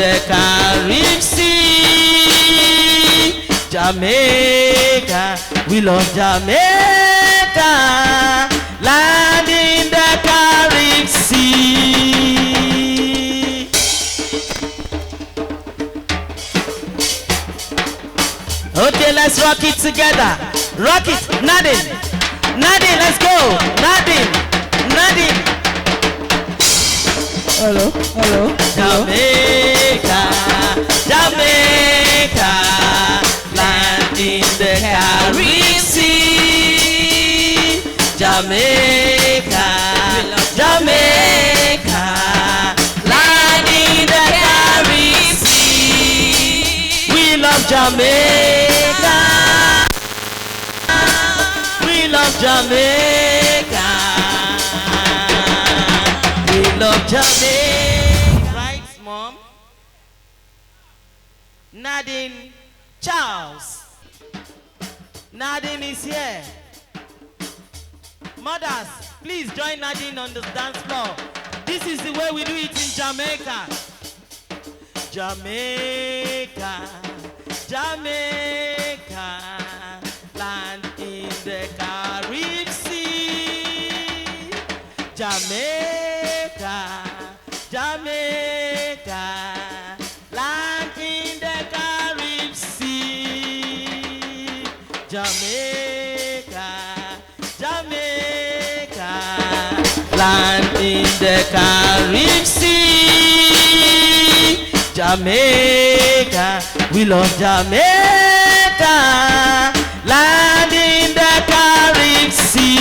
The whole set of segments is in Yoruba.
the Caribbean Sea. Jamaica, we love Jamaica, land in the Caribbean Sea. Okay, let's rock it together. Rock it, Nadine. Nadine, let's go. Nadine, Nadine. Hello, hello. Jamaica, Jamaica, land in the Caribbean Sea. Jamaica, Jamaica, land in the Caribbean Sea. We love Jamaica. We love Jamaica. We love Jamaica. Right, Mom? Nadine Charles. Nadine is here. Mothers, please join Nadine on the dance floor. This is the way we do it in Jamaica. Jamaica, Jamaica, land in the Caribbean Sea. Jamaica, Jamaica, land in the Caribbean Sea. Jamaica, Jamaica, land in the Caribbean Sea. Jamaica, we love Jamaica, land in the Caribbean Sea.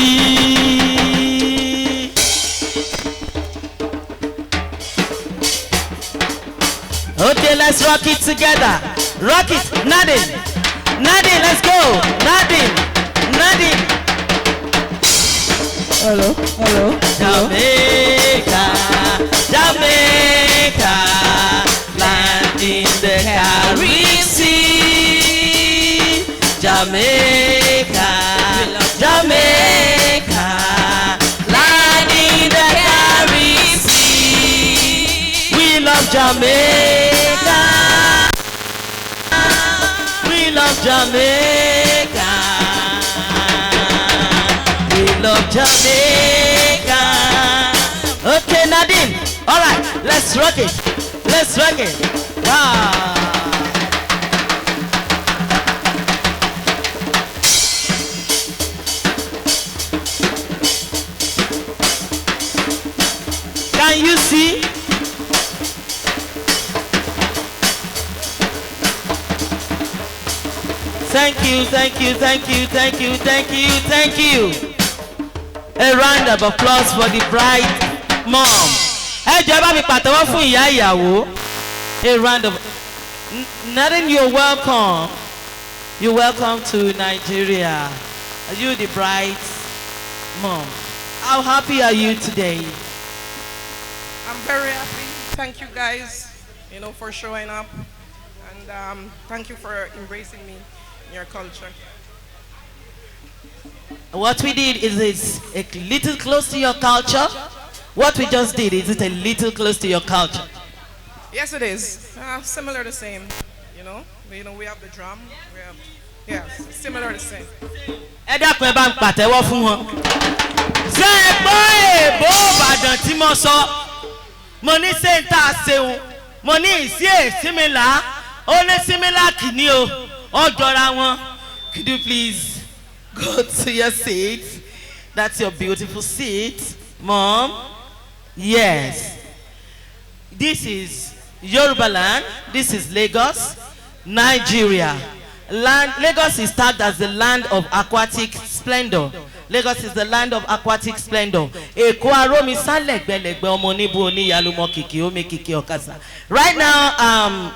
Okay, let's rock it together. Rock it, Nadine. Nadine, let's go. Nadine, Nadine. Hello, hello. Jamaica, Jamaica, land in the Caribbean Sea. Jamaica, Jamaica, land in the Caribbean Sea. We love Jamaica. We love Jamaica. We love Jamaica. Okay, Nadine. All right, let's rock it. Let's rock it. Wow. Can you see? Thank you, thank you, thank you, thank you, thank you, thank you. A round of applause for the bride mom. Hey, Jabba, mi pàtẹ́wọ́ fún ìyá ìyàwó. A round of. Nadine, you're welcome. You're welcome to Nigeria. Are you the bride mom? How happy are you today? I'm very happy. Thank you guys, for showing up, and thank you for embracing me in your culture. What we did is a little close to your culture. What we just did is it a little close to your culture. Yes, it is. Similar the same. We have the drum. Similar the same. Ẹ dákun ẹ bá ń pàtẹ́wọ́ fún wọn. Ṣé ẹ gbọ́ èèbó Ìbàdàn tí mo sọ? Mo ní ṣé ń tà ṣeun. Mo ní ìsí èsímìlà. Ó ní símìlà kìíní o. Ó jọra wọn. Could you please go to your seat? That's your beautiful seat, Mom. Yes. This is Yorubaland. This is Lagos, Nigeria. Lagos is tagged as the land of aquatic splendor. Lagos is the land of aquatic splendor. Right now,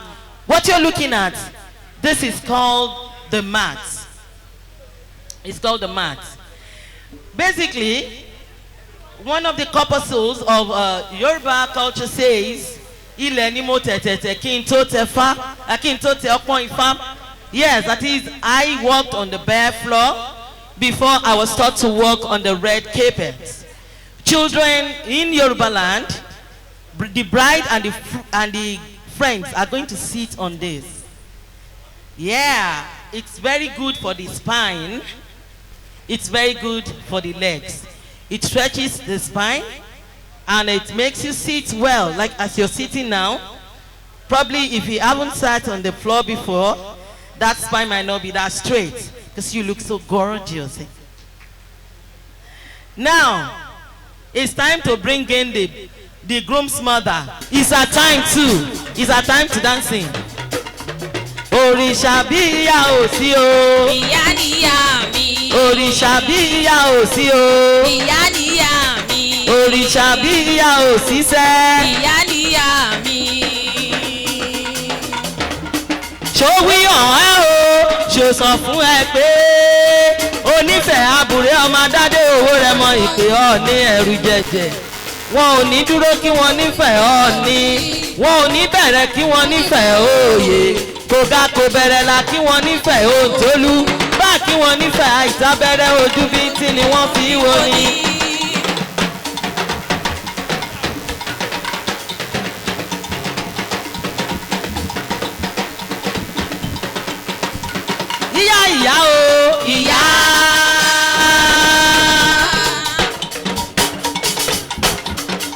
what you're looking at, this is called the mat. It's called the mat. Basically, one of the corpuscles of Yoruba culture says, yes, that is, I walked on the bare floor before I was taught to walk on the red carpet. Children in Yoruba land, the bride and the friends are going to sit on this. Yeah, it's very good for the spine. It's very good for the legs. It stretches the spine and it makes you sit well, like as you're sitting now. Probably if you haven't sat on the floor before, that spine might not be that straight because you look so gorgeous. Now, it's time to bring in the groom's mother. It's her time too. It's her time to dancing. Òrìṣà bí ìyá ò sí o. Ìyá níyà mi. Òrìṣà bí ìyá ò sí o. Ìyá níyà mi. Òrìṣà bí ìyá ò sí sẹ́. Ìyá níyà mi. Ṣó wíyàn ẹ́ o, ṣó sọ fún ẹ pé onífẹ̀ẹ́ àbúrẹ́ ọmọ adádé owó rẹ̀ mọ ìpè ọ̀ ní ẹ̀rù jẹ̀jẹ̀. Wọn ò ní dúró kí wọ́n nífẹ̀ẹ́ ọ̀ ní. Wọn ò ní bẹ̀rẹ̀ kí wọ́n nífẹ̀ẹ́ òye. Kò ga kò bẹ̀rẹ̀ la kí wọ́n nífẹ̀ẹ́ òǹtólú. Bá kí wọ́n nífẹ̀ẹ́ àìsábẹ́rẹ́ ojú bí tí ni wọ́n fi wo ni. Ìyá ìyá o, ìyá.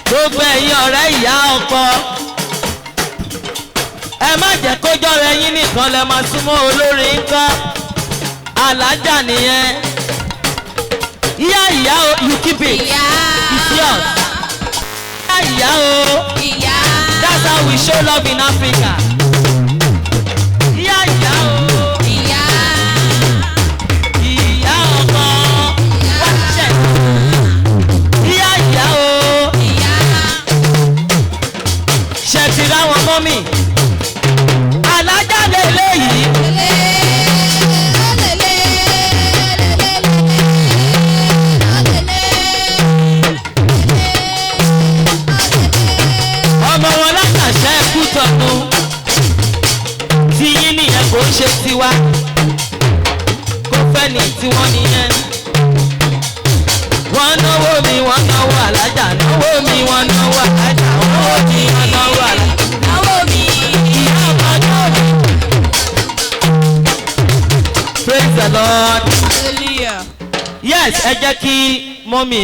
Gbogbo ẹ̀yin ọ̀rẹ́ ìyá ọkọ. Ẹ má jẹ́ kó jọ́rọ̀ ẹ̀yin nìkan lẹ máa súnmọ́ olórin ńkọ́. Alájà nìyẹn. Ìyá ìyá o, you keep it. Ìyá. It's yours. Ìyá ìyá o. Ìyá. That's how we show love in Africa. Ìyá ìyá o. Ìyá. Ìyá ọkọ. Wọ́n ṣẹ̀. Ìyá ìyá o. Ìyá. Ṣé ti rá wọn mọ́ mi? Alájà lè léyìí. Ọmọ wọn látàṣẹ ẹkú tọdún. Tí yín nìyẹn kò ń ṣe tiwa. Kò fẹ́ ní tiwọn nìyẹn. Wọ́n náwó mi, wọ́n náwó alájà. Náwó mi, wọ́n náwó alájà. Náwó mi, wọ́n náwó alájà. Náwó mi. Ìyá ọmọ náà mi. Praise the Lord. Hallelujah. Yes, ẹ jẹ́ kí mọ́mì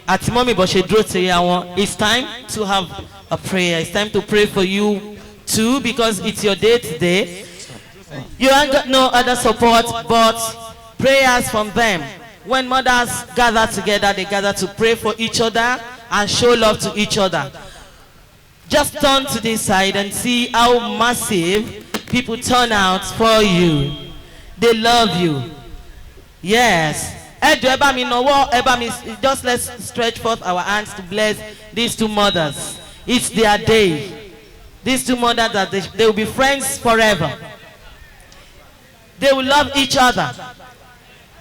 àti mọ́mì bọ̀ ṣe dúró ti àwọn. It's time to have a prayer. It's time to pray for you too because it's your day today. You ain't got no other support but prayers from them. When mothers gather together, they gather to pray for each other and show love to each other. Just turn to this side and see how massive people turn out for you. They love you. Yes. Just let's stretch forth our hands to bless these two mothers. It's their day. These two mothers, that they will be friends forever. They will love each other.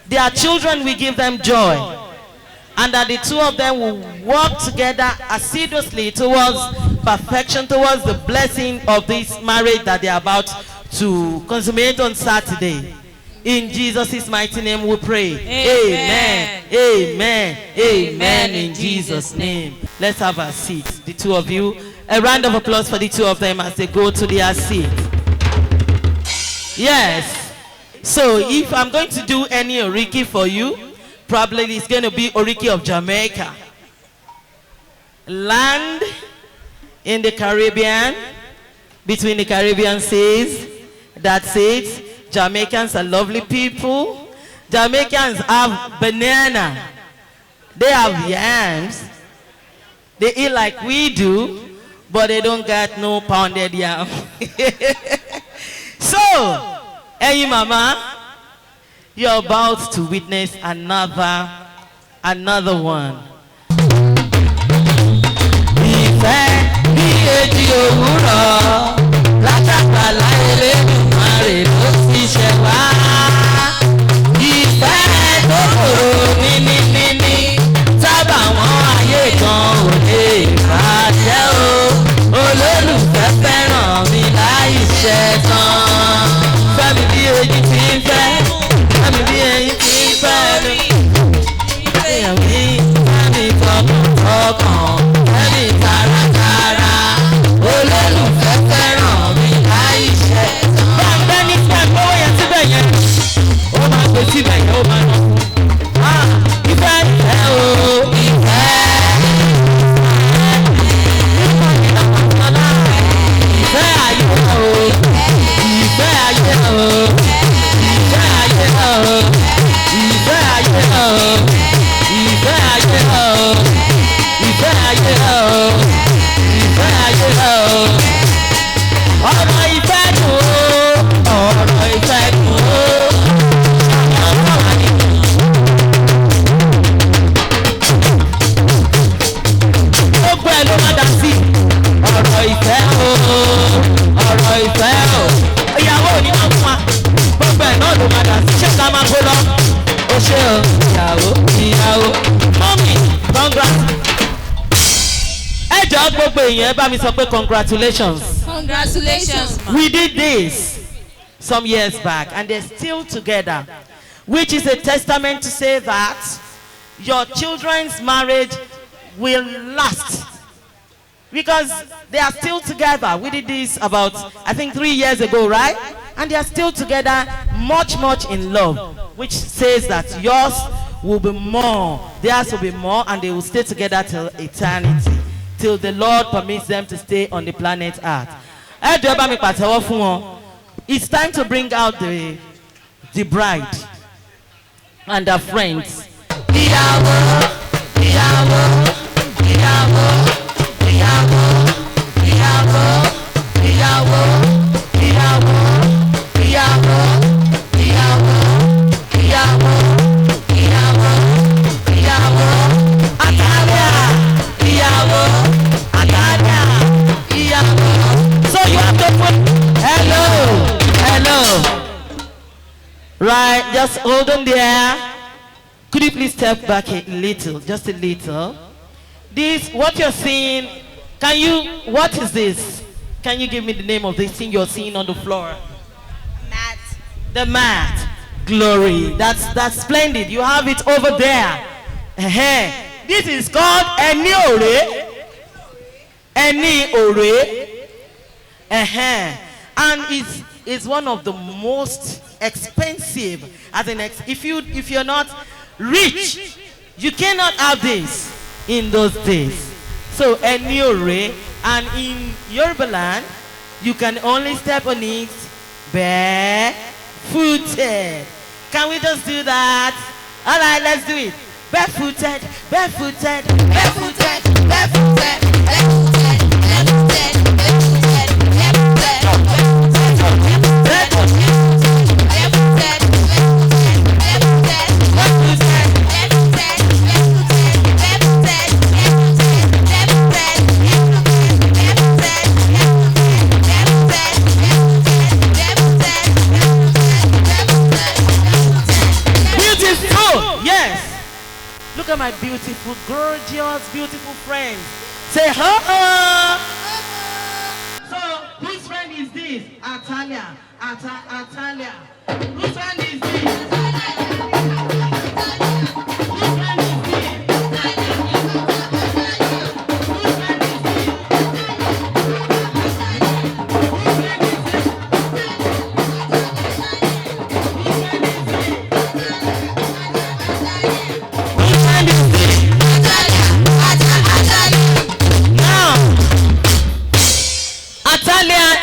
Their children will give them joy. And that the two of them will work together assiduously towards perfection, towards the blessing of this marriage that they are about to consummate on Saturday. In Jesus' mighty name we pray. Amen. Amen. Amen. In Jesus' name. Let's have a seat. The two of you. A round of applause for the two of them as they go to their seat. Yes. So if I'm going to do any Oriki for you, probably it's going to be Oriki of Jamaica. Land in the Caribbean, between the Caribbean seas. That's it. Jamaicans are lovely people. Jamaicans have banana. They have yams. They eat like we do, but they don't get no pounded yam. So, hey mama, you're about to witness another one. Ìfẹ́ bí èjì òwúrọ̀ látàgbàlá Elédùmarè ló ti ṣẹ̀ wá. Ìfẹ́ tó kòrò níní sábà wọn ayé kan ò lè bàjẹ́ o. Olólùfẹ́ fẹ́ràn mi láì ṣẹ̀tàn. Fẹ́mi bí èjì ti ń fẹ́, fẹ́mi bí èjì ti ń fẹ́ mi. Fẹ́mi fẹ́mi tọkàntọkàn, fẹ́mi tààràtààrà. Olólùfẹ́ fẹ́ràn tí bẹ̀yẹ̀ ó máa lọ fún. Ìfẹ́ ìfẹ́ o ìfẹ́. Ìfẹ́ ayé o ìfẹ́ ayé o ìfẹ́ ayé o ìfẹ́ ayé o ìfẹ́ ayé o ìfẹ́ ayé o ìfẹ́ ayé o ọ̀rọ̀ ìfẹ́ dùn ó ọ̀rọ̀ ìfẹ́ dùn ó. Gbogbo ẹ̀ ló má dá sí ọ̀rọ̀ ìfẹ́ o ọ̀rọ̀ ìfẹ́ o ìyàwó ò ní máa fún wa gbogbo ẹ̀ náà ló má dá sí ṣé ká máa kó lọ ó ṣe o ìyàwó ìyàwó mọ́mì congrats. Ẹ jọ̀ọ́ gbogbo èèyàn ẹ bá mi sọ pé congratulations. Congratulations, ma. We did this some years back and they're still together, which is a testament to say that your children's marriage will last because they are still together. We did this about, I think, 3 years ago, right? And they are still together, much in love, which says that yours will be more, theirs will be more, and they will stay together till eternity, till the Lord permits them to stay on the planet Earth. It's time to bring out the bride and her friends. Right, just hold on there. Could you please step back a little, just a little? This, what you're seeing, what is this? Can you give me the name of this thing you're seeing on the floor? Mat. The mat. Glory. That's splendid. You have it over there. This is called Eni Ore. Eni Ore. And it's one of the most expensive, as in if you're not rich, you cannot have this in those days. So Eni Ore, and in yorubaland you can only step on it barefooted. Can we just do that? All right, let's do it. Barefooted, barefooted, barefooted, barefooted, barefooted, barefooted, look at my beautiful, gorgeous, beautiful friends. Say ho! So, whose friend is this? Atalia. Atalia. Whose friend is this? Whose friend is this?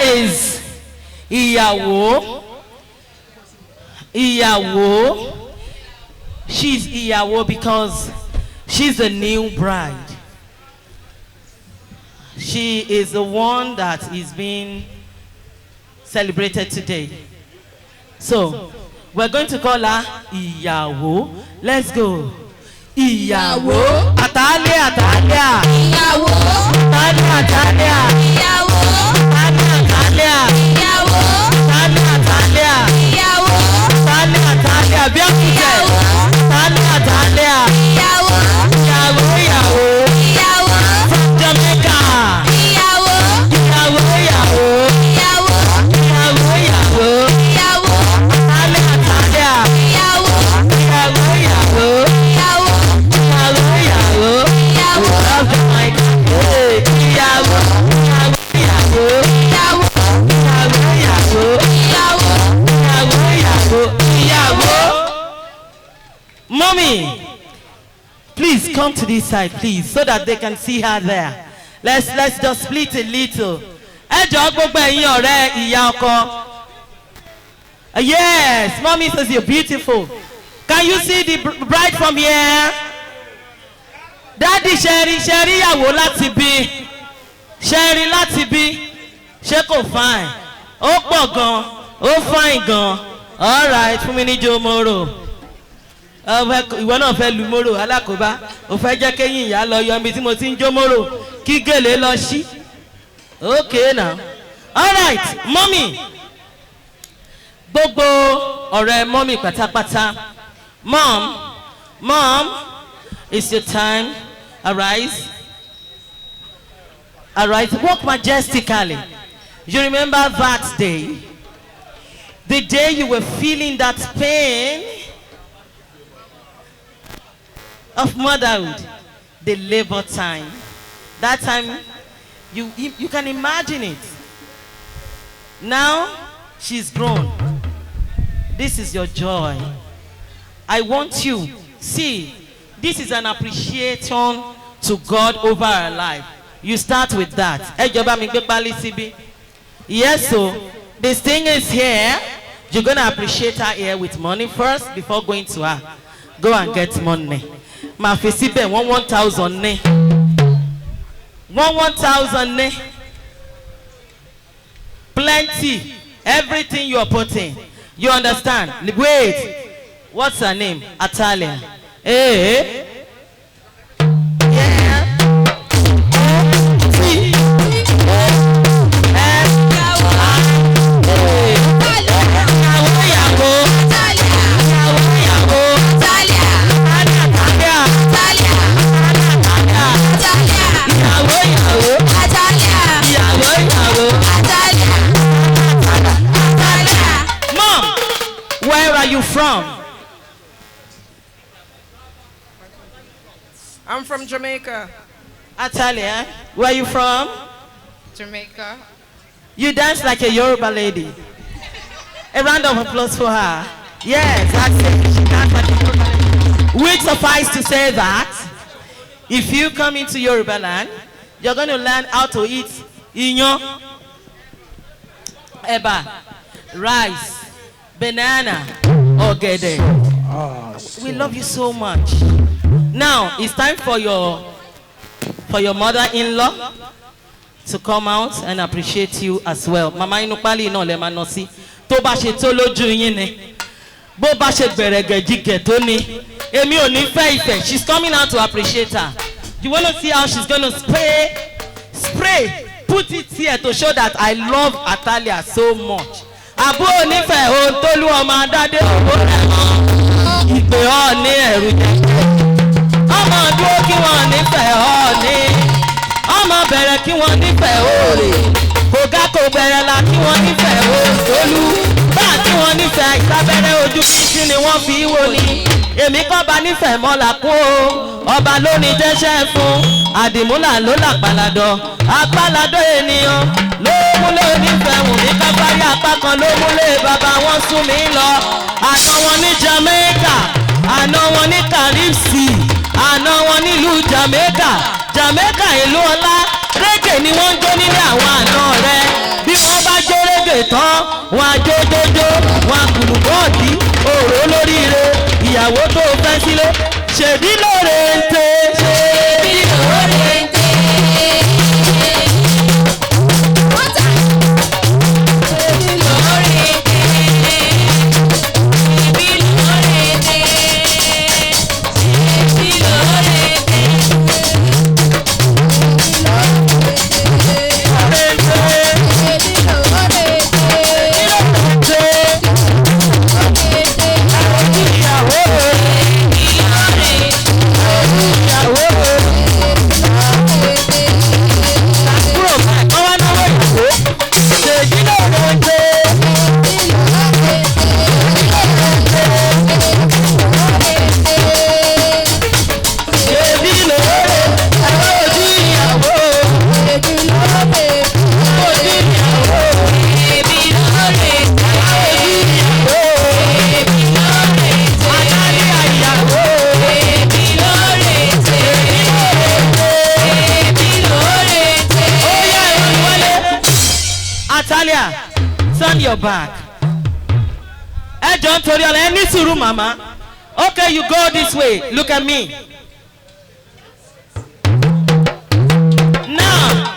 Is ìyàwó. She's ìyàwó because she's a new bride. She is the one that is being celebrated today. So we're going to call her ìyàwó. Let's go. Ìyàwó. Atalia. Ìyàwó. Atalia. Ìyàwó. Atalia. Ìyàwó. Atalia. Ìyàwó. Atalia. Bí ọ̀kú jẹ́. Atalia. Ìyàwó. Ìyàwó. From Jamaica. Ìyàwó. Ìyàwó. Ìyàwó. Atalia. Ìyàwó. Mommy, please come to this side, please, so that they can see her there. Let's just split a little. Yes, mommy says you're beautiful. Can you see the bride from here? Daddy Sherry yawo láti bí. Sherry láti bí. Ṣé kò fine? Ó pọ̀ gan, ó fine gan. All right, fún mi ní jomoro. Ìwọ náà fẹ́ lu moro alákòóbá. Ó fẹ́ jẹ́ kéyìn ìyá lọ yọ ibi tí mo ti ń jomoro. Kí gèlè lọ sí. Okay now. All right, mommy. Gbogbo ọ̀rẹ́ mommy pátápátá. Mom, it's your time. Arise. Walk majestically. You remember that day? The day you were feeling that pain of motherhood, the labor time. That time, you can imagine it. Now, she's grown. This is your joy. I want you, see, this is an appreciation to God over our life. You start with that. Yes, so this thing is here. You're going to appreciate her here with money first before going to her. Go and get money. Ma fesibe 1,000 ne. 1,000 ne. Plenty. Everything you're putting. You understand? Wait. What's her name? Atalia. Yeah. Where are you from? I'm from Jamaica. Atalia, where are you from? Jamaica. You dance like a Yoruba lady. A round of applause for her. Yes, that's it. She dance like a Yoruba lady. Which suffice to say that if you come into Yorubaland, you're going to learn how to eat inyo, eba, rice, banana, ogede. We love you so much. Now it's time for your mother-in-law to come out and appreciate you as well. Mama inupali no le manosi. To ba se to loju yin ni. Bo ba se gberegejige to ni. Emi o ni fe ife. She's coming out to appreciate her. You want to see how she's going to spray, put it here to show that I love Atalia so much. Abu oni fe o tolu ọmọ adade o re mo. Ipe o ni eru je. Ọmọ dúró kí wọ́n nífẹ̀ẹ́ ọ ní. Ọmọ bẹ̀rẹ̀ kí wọ́n nífẹ̀ẹ́ òòrè. Kògá kò bẹ̀rẹ̀ la kí wọ́n nífẹ̀ẹ́ òòtólú. Bá kí wọ́n nífẹ̀ẹ́ ìsábẹ́rẹ́ ojú títí ni wọ́n fi wò ní. Èmi kọ́ bá nífẹ̀ẹ́ mọ́lá kú o. Ọba ló ní jẹ́ṣẹ́ fún. Àdìmúlà ló làpàlàdọ̀. Àpàlàdọ̀ ènìyàn ló múlé onífẹ̀ẹ́ wù mí kápárí apá kan ló múlé bàbá wọn sún mi lọ. Àná wọn ní Jamaica, àná wọn ní Caribsi. Àná wọn nílùú Jamaica ìlú ọlá régè ni wọ́n ń jó nílé àwọn àná rẹ̀ bí wọ́n bá jó régè tán wọ́n á jó jójó wọ́n á kùlù bọ́ọ̀dì òró lóríire ìyàwó tó fẹ́ sílé ṣèbí lóore ń tẹ́ ṣèbí lóore ń tẹ́. your back. Ẹ jọ̀ọ́ nítorí Ọlọ́run, ẹ ní sùúrù mama. Okay, you go this way. Look at me. Now.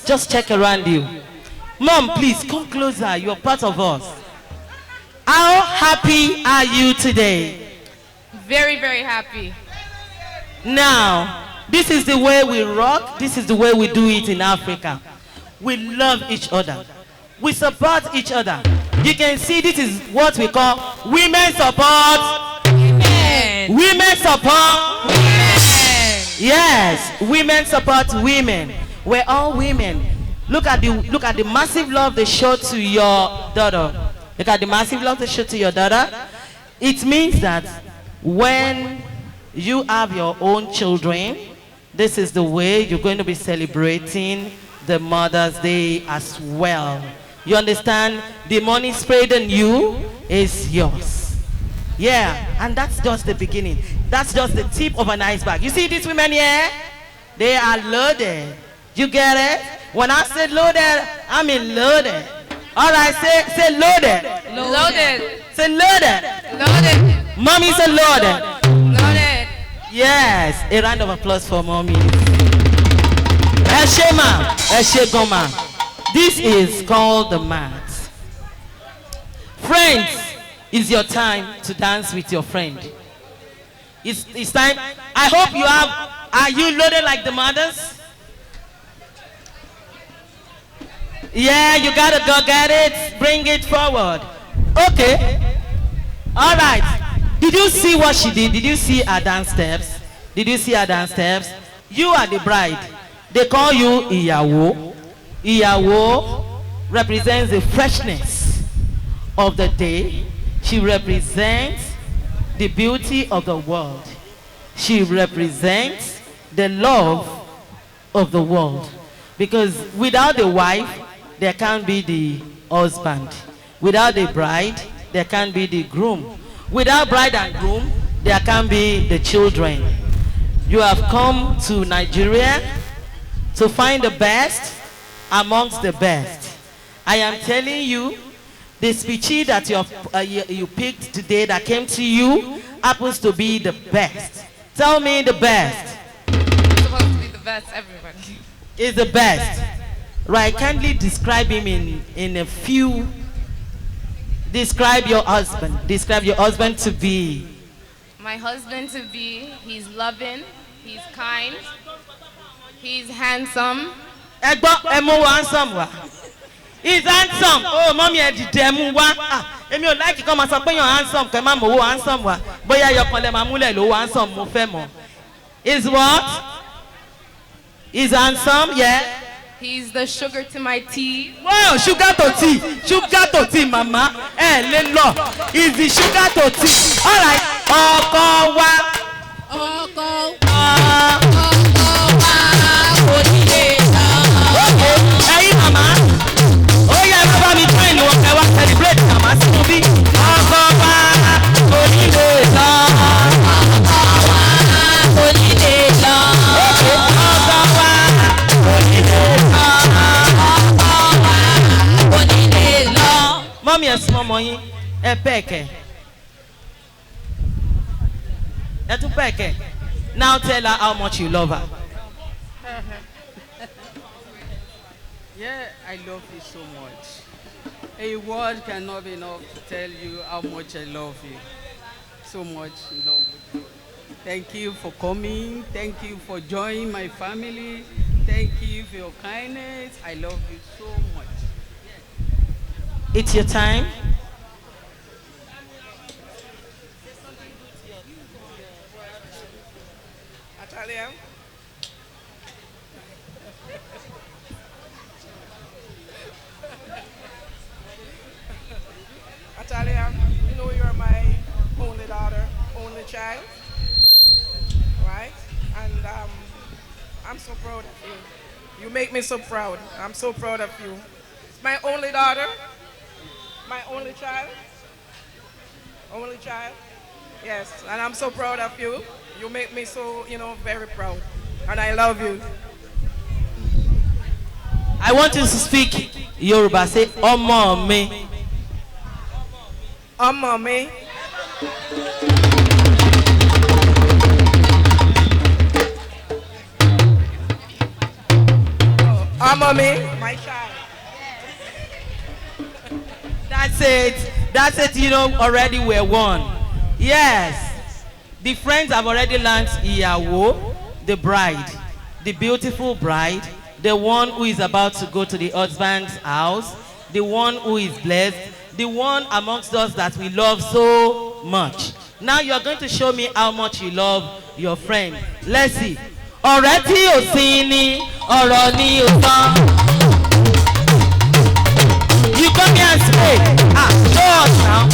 Just check around you. Mom, please come closer. You're part of us. How happy are you today? Very, very happy. Now, this is the way we rock. This is the way we do it in Africa. We love each other. We support each other. You can see this is what we call women support. Women. Women support. Women. Yes, women support women. We're all women. Look at the massive love they show to your daughter. Look at the massive love they show to your daughter. It means that when you have your own children, this is the way you're going to be celebrating the Mother's Day as well. You understand? The money sprayed on you is yours. Yeah, and that's just the beginning. That's just the tip of an iceberg. You see these women here? They are loaded. You get it? When I say loaded, I mean loaded. All right, say loaded. Loaded. Say loaded. Loaded. Mommy say loaded. Loaded. Yes, a round of applause for mommy. Eshema, Eshegoma. This is called the mat. Friends, it's your time to dance with your friend. It's time. I hope you have. Are you loaded like the mothers? Yeah, you gotta go get it. Bring it forward. Okay. All right. Did you see what she did? Did you see her dance steps? Did you see her dance steps? You are the bride. They call you Iyawo. Iyawo represents the freshness of the day. She represents the beauty of the world. She represents the love of the world. Because without the wife, there can't be the husband. Without the bride, there can't be the groom. Without bride and groom, there can't be the children. You have come to Nigeria to find the best amongst the best. I am telling you, the speech that you picked today that came to you happens to be the best. Tell me the best. It's supposed to be the best, everybody. Is the best. Right, kindly describe him in a few. Describe your husband. Describe your husband to be. My husband to be, he's loving, he's kind, he's handsome. Handsome. He's handsome. Oh, mommy, emi o like come sọ pé yan handsome ke ma mo handsome wa. Bóyá yo kan le ma mule lo handsome mo fẹ́ mọ̀. Is what? He's handsome, yeah. He's the sugar to my tea. Wow, sugar to tea. Sugar to tea, mama. Le lo. Is the sugar to tea. All right. Ọkọ wa. Ọkọ. Ọkọ wa. Okay. Hey, mama. Oh yeah, baba mi ọmọ yín ẹ pẹ̀kẹ̀ ẹ tún pẹ̀kẹ̀. Now tell her how much you love her. Yeah, I love you so much. A word cannot be enough to tell you how much I love you. So much love. Thank you for coming. Thank you for joining my family. Thank you for your kindness. I love you so much. It's your time. Atalia. Atalia, you know you're my only daughter, only child, right? And I'm so proud of you. You make me so proud. I'm so proud of you. It's my only daughter, my only child. Only child. Yes, and I'm so proud of you. You make me so, very proud. And I love you. I want you to speak Yoruba. Say, Omo mi. Omo mi. Omo mi. My child. That's it. That's it. Already we're one. Yes. The friends have already learned Iyawo, the bride, the beautiful bride, the one who is about to go to the husband's house, the one who is blessed, the one amongst us that we love so much. Now you're going to show me how much you love your friend. Let's see. Ọ̀rẹ́ tí ò sí ni ọ̀rọ̀ ni ò tán. You come here and say, show us now.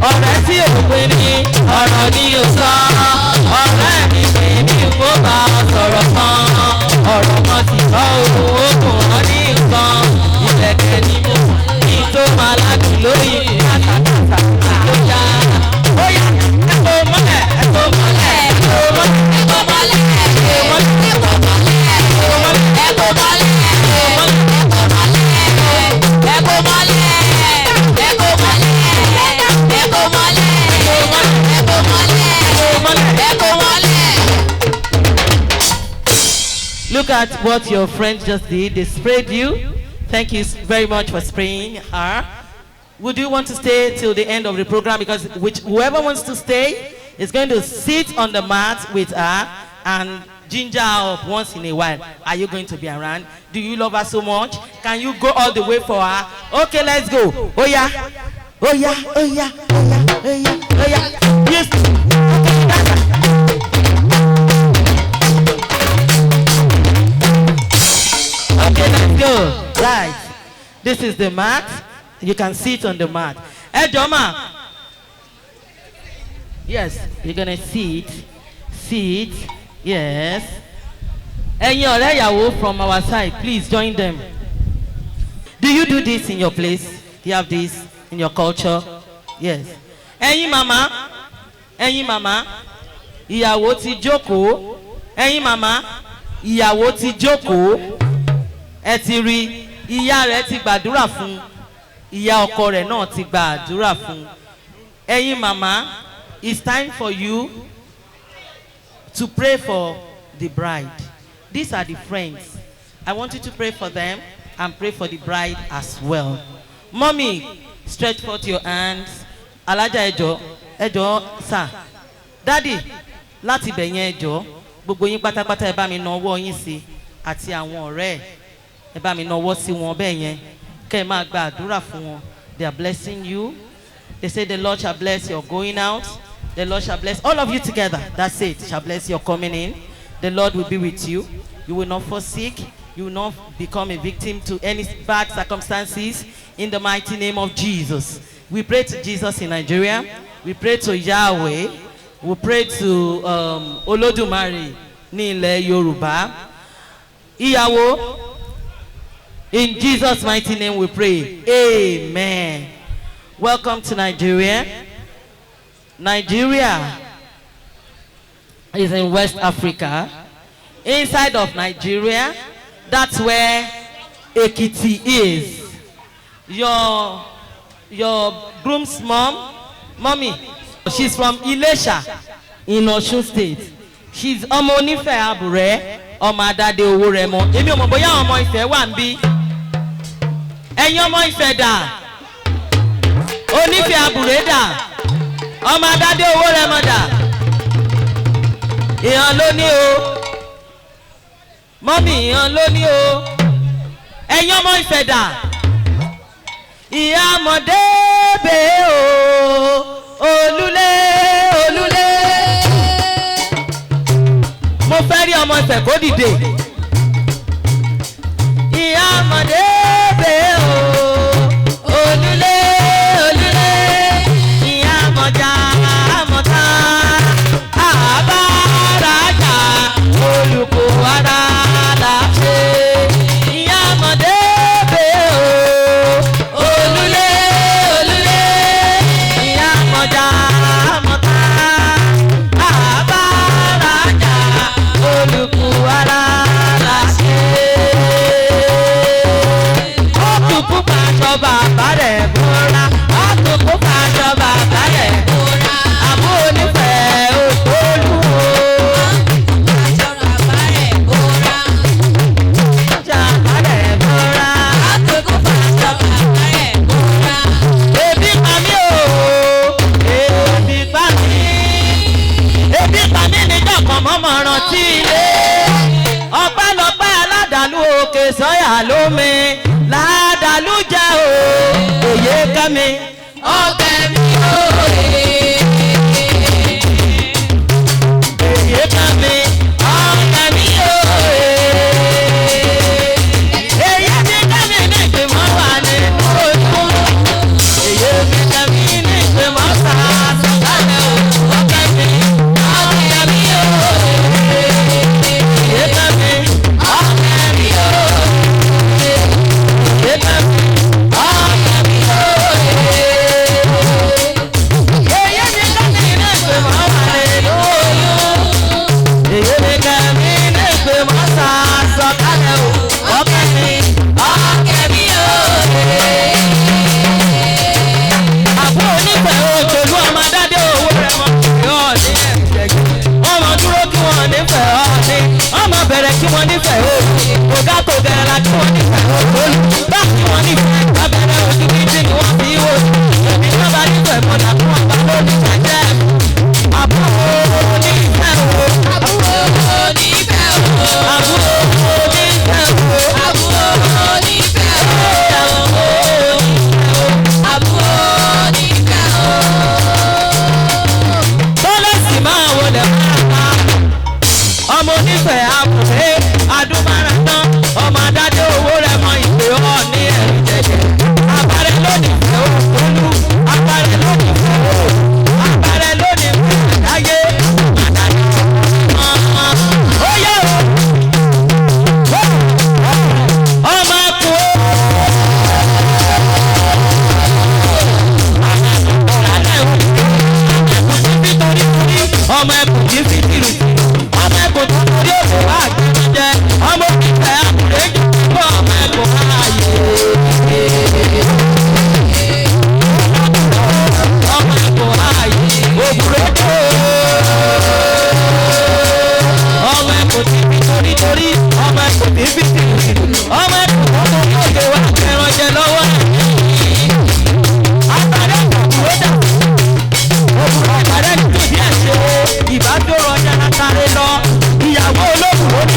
Ọ̀rẹ́ tí ò pé ní ọ̀rọ̀ ni ò tán. Ọ̀rẹ́ mi pè mí kó bá sọ̀rọ̀ kan. Ọ̀rọ̀ kan ti sọ oògùn wọn ní nǹkan. Ìlẹ̀kẹ̀ ni mo kí n tó máa ládùn lórí kàtàkàtà ló yá. Ó yá ẹ̀kọ́ mọ́lẹ̀ ẹ̀kọ́ mọ́lẹ̀ ẹ̀kọ́ mọ́lẹ̀ ẹ̀kọ́ mọ́lẹ̀ ẹ̀kọ́ mọ́lẹ̀ ẹ̀kọ́ mọ́lẹ̀ ẹ̀kọ́ mọ́lẹ̀ ẹ̀kọ́ mọ́lẹ̀ ẹ̀kọ́ mọ́lẹ̀ ẹ̀kọ́ mọ́lẹ̀. Look at what your friends just did. They sprayed you. Thank you very much for spraying her. Would you want to stay till the end of the program? Because whoever wants to stay is going to sit on the mat with her and ginger her up once in a while. Are you going to be around? Do you love her so much? Can you go all the way for her? Okay, let's go. Oh yeah. Oh yeah. Oh yeah. Oh yeah. Oh yeah. Oh yeah. Yes. Okay, let's go. Right. This is the mat. You can sit on the mat. Hey, Joma. Yes, you're gonna sit. Sit. Yes. Ẹ̀yin ọ̀rẹ́ ìyàwó from our side, please join them. Do you do this in your place? Do you have this in your culture? Yes. Ẹ̀yin mama. Ẹ̀yin mama. Ìyàwó ti jókòó. Ẹ̀yin mama. Ìyàwó ti jókòó. Ẹ ti rí, ìyá rẹ̀ ti gbàdúrà fún, ìyá ọkọ rẹ̀ náà ti gbàdúrà fún. Ẹ̀yin mama, it's time for you to pray for the bride. These are the friends. I want you to pray for them and pray for the bride as well. Mommy, stretch forth your hands. Alájà ẹjọ́ sir. Daddy, láti bẹ̀yẹn ẹjọ́, gbogbo yín pátápátá ẹ bá mi nawọ́ yín sí àti àwọn ọ̀rẹ́ ẹ bá mi nawọ́ sí wọn bẹ́ẹ̀ yẹn kẹ́ ẹ máa gba àdúrà fún wọn. They are blessing you. They say the Lord shall bless your going out. The Lord shall bless all of you together. That's it. Shall bless your coming in. The Lord will be with you. You will not forsake. You will not become a victim to any bad circumstances. In the mighty name of Jesus. We pray to Jesus in Nigeria. We pray to Yahweh. We pray to Olódùmarè ní ilẹ̀ Yorùbá. Ìyàwó. In Jesus' mighty name we pray. Amen. Welcome to Nigeria. Nigeria is in West Africa. Inside of Nigeria, that's where Ekiti is. Your groom's mommy. She's from Ilesha in Osun State. She's ọmọ onífẹ̀ àbúrẹ́ ọmọ adáde owó rẹ̀ mọ́. Èmi ò mọ̀ bóyá ọmọ ìfẹ́ wà ń bí. Ẹ̀yin ọmọ ìfẹ́ dà. Onífẹ̀ àbúrẹ́ dà. Ọmọ adáde owó rẹ̀ mọ́ dà. Ìyàn ló ní o. Mọ́mì ìyàn ló ní o. Ẹ̀yin ọmọ ìfẹ́ dà. Ìyá ọmọdé bèé o. Olúlé olúlé. Mo fẹ́ rí ọmọ ìfẹ́ kó dìde. Ìyá ọmọdé bèé o. Olúlé olúlé. Ìyá ọmọjà àmọ̀tá. Àbárajà olùkọ́ ara làṣẹ. Ìyá ọmọdé bèé o. Olúlé olúlé. Ìyá ọmọjà àmọ̀tá. Àbárajà olùkọ́ ara làṣẹ. Ó kúkú pàṣọ bàbá rẹ̀ bóra. Ó kúkú pàṣọ bàbá rẹ̀ bóra. Àbú onífẹ̀ẹ́ ògbólúwo. Pàṣọ bàbá rẹ̀ bóra. Pàṣọ bàbá rẹ̀ bóra. Ó kúkú pàṣọ bàbá rẹ̀ bóra. Ebi pa mí o. Ebi pa mí. Ebi pa mí níjọ́ kan mọ́mọ́ rántí ilé. Ọpẹ́lọpẹ́ aládàlú òkè sọ́yà lómi. Ládàlú jẹ́ o. Òye kẹ́mi. Ọ̀kẹ́ mi o. Òye kẹ́mi. Ọ̀kẹ́ mi o. Èyí ti kẹ́mi ní ìgbìmọ̀ wà nínú ojú. Èyí ti kẹ́mi ní ìgbìmọ̀ sàásàlẹ̀ o. Ọ̀kẹ́ mi. Ọ̀kẹ́ mi o. Òye kẹ́mi. Ọ̀kẹ́ mi o. Òye kẹ́mi. Ọ̀kẹ́ mi o. Èyí ti kẹ́mi ní ìgbìmọ̀ wà nínú ojú. Èyí ti kẹ́mi ní ìgbìmọ̀ sàásàlẹ̀ o. Ọ̀kẹ́ mi. Ọ̀kẹ́ mi o. Àbú onífẹ̀ẹ́ òjòlú ọmọ adádé owó rẹ̀ mọ́. Yóò ní ẹ̀jẹ̀gẹ̀. Ọmọ dúró kí wọ́n nífẹ̀ẹ́ ọ̀ní. Ọmọ bẹ̀rẹ̀ kí wọ́n nífẹ̀ẹ́ òòlù. Ọ̀gá tó bẹ̀rẹ̀ la kí wọ́n nífẹ̀ẹ́ òòlù. Bá kí wọ́n nífẹ̀ẹ́ abẹ́rẹ́ ojú gidi ni wọ́n fi wò. Èmi náà bá nífẹ̀ẹ́ mọ́dà fún ọba lónìí jẹ́jẹ́. Àbú onífẹ̀ẹ́ o. Àbú onífẹ̀ẹ́ o. Àbú onífẹ̀ẹ́ o. Àbú onífẹ̀ẹ́ o. Àbú onífẹ̀ẹ́ o. Tọ́lẹ́sì máa wọlé máa. Ọmọ onífẹ̀ẹ́ àbùrẹ́ adúmáradán. Ọmọ adájọ́ owó rẹ̀ mọ ìpè ọ̀ ní ẹ̀rí jẹjẹ. Àbárẹ̀ lónìí fẹ́ òkúlú. Àbárẹ̀ lónìí fẹ́ òkú. Àbárẹ̀ lónìí fẹ́ àdáyé. Àdáyé. Ó yẹ o. Ọmọ ẹkùn o. Ọmọ ẹkùn kì í fi tìrù. Ọmọ ẹkùn tó torí òkú wá àgbẹ̀rún jẹ. Ọmọ òkúta àbúrẹ́ jù fún ọmọ ẹkùn ààyè. Ọmọ ẹkùn ààyè. Òbúrẹ́ jù. Ọmọ ẹkùn tí fi torí. Ọmọ ẹkùn tí fi tìrù. Ọmọ ẹkùn tó torí òkú wá àgbẹ̀rún jẹ lọ́wọ́. Àtàrẹ́ òkú dà. Òbúrẹ́ àtàrẹ́ tó díẹ̀ ṣe. Ìbádọ́rọ̀ ọjà látàrí lọ. Ìyàwó olóògùn ó ní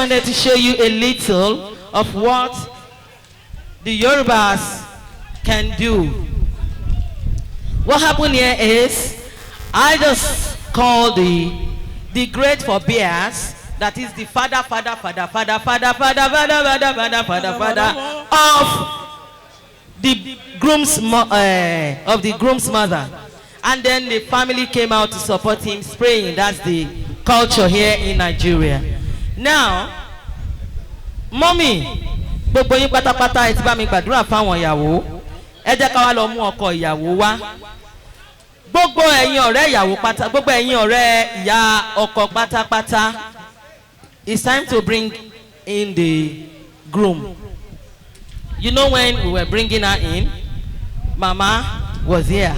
wanted to show you a little of what the Yorubas can do. What happened here is, I just call the great forebears, that is the father of the groom's mother, and then the family came out to support him, spraying. That's the culture here in Nigeria. Now, mommy, gbogbo yín pátápátá ẹ ti bá mi gbàdúrà fáwọn ìyàwó. Ẹ jẹ́ ká wá lọ mú ọkọ ìyàwó wá. Gbogbo ẹ̀yin ọ̀rẹ́ ìyàwó pátá, gbogbo ẹ̀yin ọ̀rẹ́ ìyá ọkọ pátápátá. It's time to bring in the groom. You know, when we were bringing her in, Mama was here.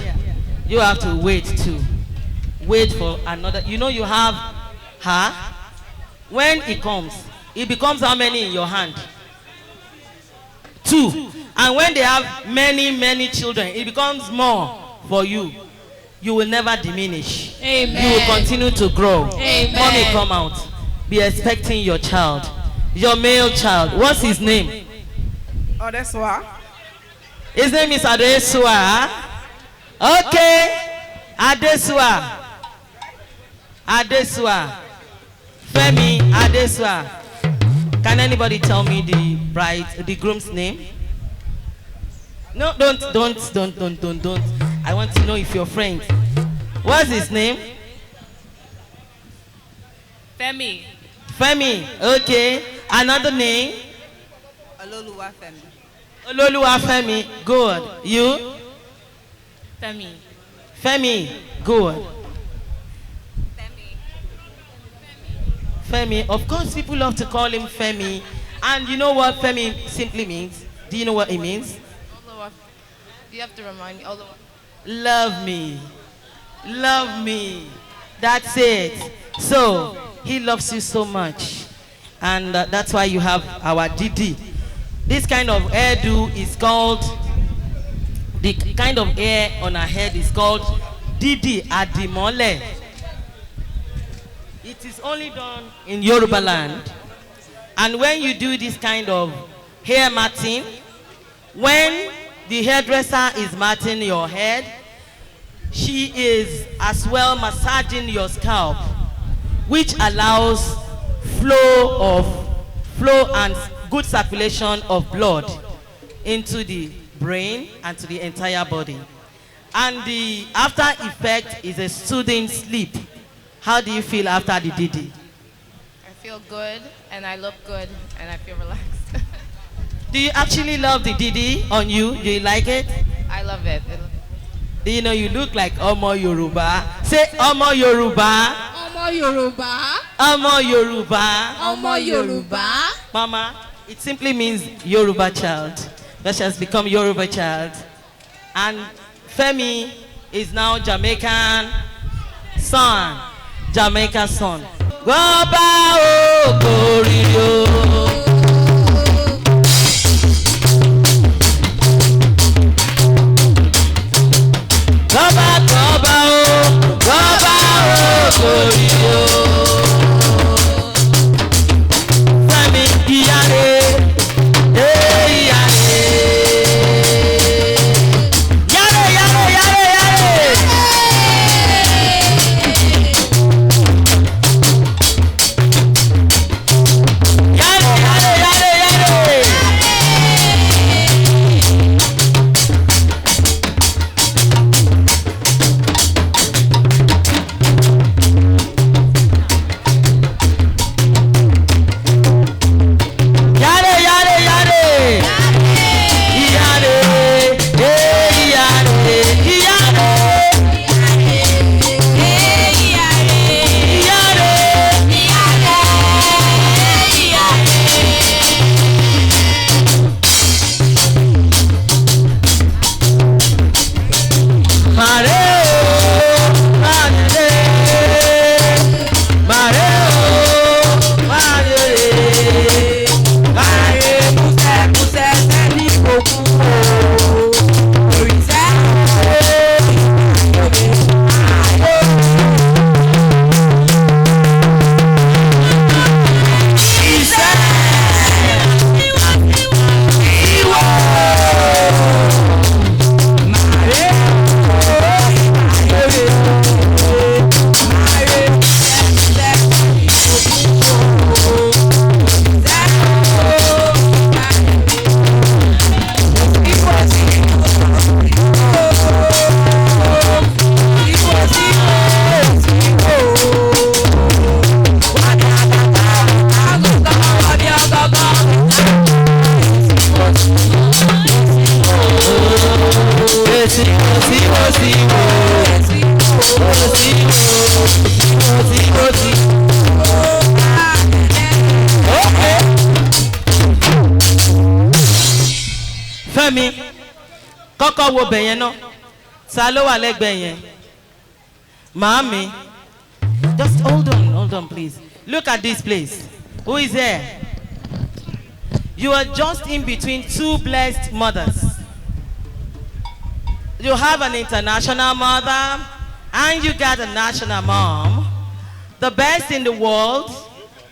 You have to wait for another. You know, you have her. When it comes, it becomes how many in your hand? 2. And when they have many children, it becomes more for you. You will never diminish. Amen. You will continue to grow. Amen. Mommy, come out. Be expecting your child, your male child. What's his name? Odeswa. His name is Adesua. Okay. Adesua. Adesua. Femi Adesua. Can anybody tell me the groom's name? No, don't. I want to know if you're friends. What's his name? Femi. Femi. Okay. Another name? Ololuwa Femi. Ololuwa Femi. Good. You? Femi. Femi. Good. Femi. Of course, people love to call him Femi. And you know what Femi simply means? Do you know what it means? Oluwa. You have to remind me. Oluwa. Love me. Love me. That's it. So, he loves you so much. And that's why you have our Didi. This kind of hairdo is called, the kind of hair on her head is called Didi Adimole. It is only done in yorubaland. And when you do this kind of hair matting, when the hairdresser is matting your head, she is as well massaging your scalp, which allows flow and good circulation of blood into the brain and to the entire body. And the after effect is a soothing sleep. How do you feel after the Didi? I feel good, and I look good, and I feel relaxed. Do you actually love the Didi on you? Do you like it? I love it. Do you know you look like Omo Yoruba? Say Omo Yoruba. Ọmọ Yorùbá. Omo Yoruba. Ọmọ Yorùbá. Mama, it simply means Yoruba child. That she has become Yoruba child. And Femi is now Jamaican son. Jamaican son. Goba o Gorio. Fẹ́mi, kọ́kọ́ wo bẹ̀ yẹn náà. Ta ló wà lẹ́gbẹ̀ẹ́ yẹn? Màámi. Just hold on, please. Look at this place. Who is there? You are just in between two blessed mothers. You have an international mother and you got a national mom. The best in the world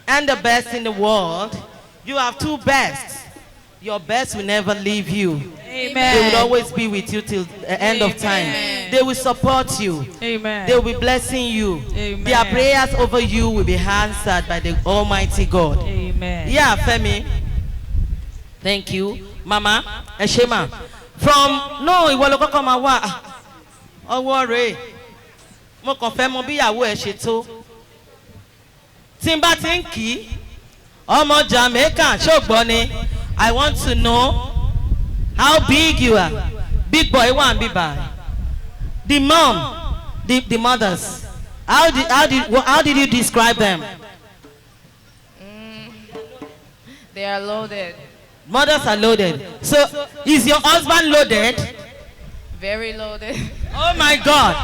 and the best in the world. You have two bests. Your best will never leave you. Amen. They will always be with you till the end of time. Amen. They will support you. Amen. They will be blessing you. Amen. Their prayers over you will be answered by the Almighty God. Amen. Yeah, Femi. Thank you. Mama, Eshema. From, no, ìwọ ló kọ́kọ́ máa wá. Ọwọ́ rẹ̀. Mo kàn fẹ́ mọ bí ìyàwó ẹ̀ ṣe tó. Tí n bá ti ń kì í, ọmọ Jamaican, ṣògbọ́n ni. I want to know how big you are. Big boy, one big boy. The mom, the mothers. How did you describe them? They are loaded. Mothers are loaded. So, is your husband loaded? Very loaded. Oh my God.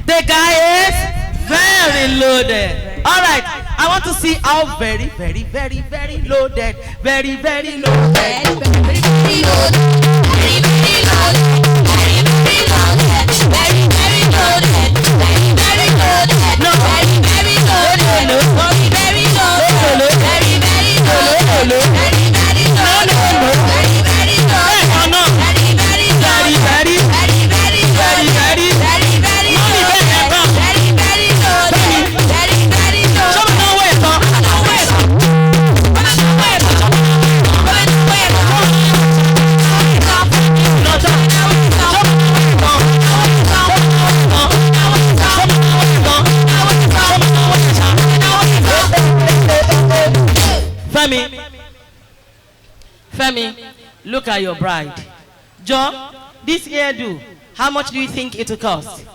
The guy is very loaded. All right. I want to see how very, very, very, very loaded. Very, very loaded. Very, very loaded. Very, very loaded. Very, very loaded. Very, very loaded. Very, very loaded. No. Very, very loaded. No. Very, very loaded. Very, very loaded. No. Very, very loaded. No. Very, very loaded. Hey, no. Very, very loaded. Very, very. Very, very Very, very. Very, very Mommy, loaded. baby, come. Very, very loaded. Very, very loaded. Show me no way, son. Femi, look at your bride. Joe, this hairdo, how much do you think it will cost?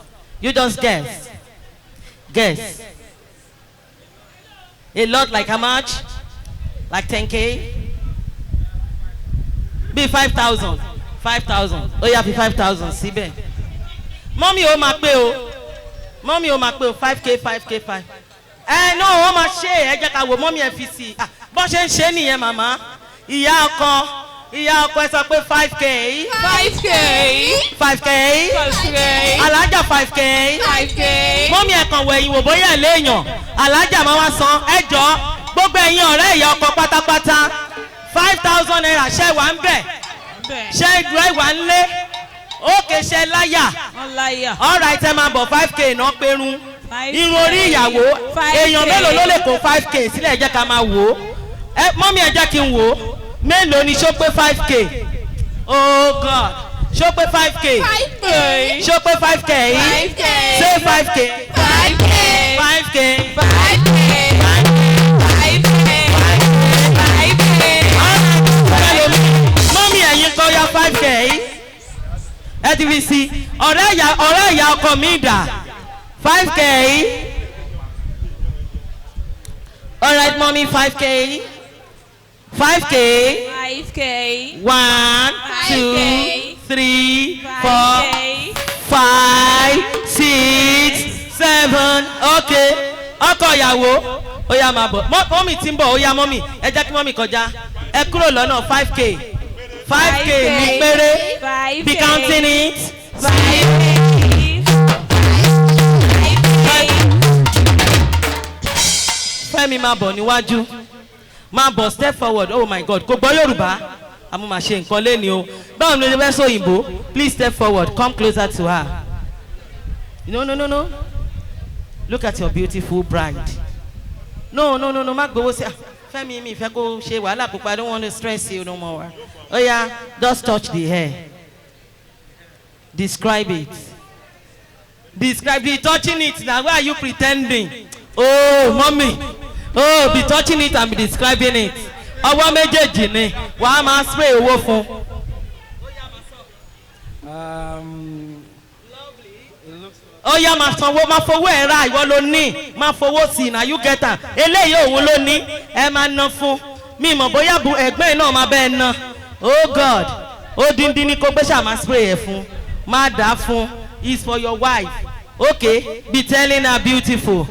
You just guess. Guess. A lot, like how much? Like 10K? Be 5,000. 5,000. Oh yeah, be 5,000. Sibe. Mommy, oh my pay. Mommy, oh my pay. 5K, 5K, 5. No, oh my share. I just mommy FCC. But she mama. Ìyá ọkọ ẹ sọ pé 5K. 5K. 5K. 5K. Alájà 5K. 5K. Mọ́mí ẹ̀kan wẹ̀yìn wò bóyá léèyàn. Alájà máa wá san ẹjọ́ gbogbo ẹ̀yin ọ̀rẹ́ ìyá ọkọ pátápátá 5,000 naira ṣẹ́ wà ń bẹ̀. Ṣé ìdúró ìwà ń lé? Ókè ṣe láyà. Ọláyà. Alright ẹ máa bọ̀ 5K náà pérún. Irun orí ìyàwó. Èèyàn mélòó ló lè kó 5K sílẹ̀ jẹ́ ká máa wò ó. Mọ́mí ẹ jẹ́ kí n wò ó. Mélòó ni ṣó pé 5K? Oh God. Ṣó pé 5K? 5K. Ṣó pé 5K? 5K. Say 5K. 5K. 5K. 5K. 5K. Mọ́mí ẹ̀yin kọ́ ya 5K. Ẹ ti fi sí. Ọ̀rẹ́ ìyá ọkọ mi dà. 5K. All right, mommy, 5K. 5K. 5K. 1, 2, 3, 4, 5, 6, 7. Okay. Ọkọ ìyàwó. Ó yá máa bọ̀. Mọ́mì tí ń bọ̀. Ó yá mọ́mì. Ẹ jẹ́ kí mọ́mì kọjá. Ẹ kúrò lọ́nà 5K. 5K ní péré. 5K. Be counting it. 5K. Fẹ́mi máa bọ̀ níwájú. Máa bọ̀ step forward. Oh my God. Kò gbọ́ Yorùbá. Àmú máa ṣe nǹkan lé ní o. Báwo ni o fẹ́ sọ òyìnbó? Please step forward. Come closer to her. No. Look at your beautiful bride. No. Má gbowó sí. Fẹ́mi mi fẹ́ kó ṣe wàhálà púpọ̀. I don't want to stress you no more. Oh yeah, just touch the hair. Describe it. Describe it. Touching it. Now why are you pretending? Oh, mommy. Oh, be touching it and be describing it. Ọwọ́ méjèèjì ni wàá máa spray owó fún. Ó yá máa sanwó máa fowó ẹ̀ ra ìwọ ló ní máa fowó sí i na you get am. Eléyìí òun ló ní ẹ máa ná fún. Mi mọ̀ bóyá ẹ̀gbẹ́ náà máa bẹ́ẹ̀ ná. Oh God. Odindi ni kò gbé ṣàmà spray ẹ̀ fún. Má dà fún. It's for your wife. Okay, be telling her beautiful.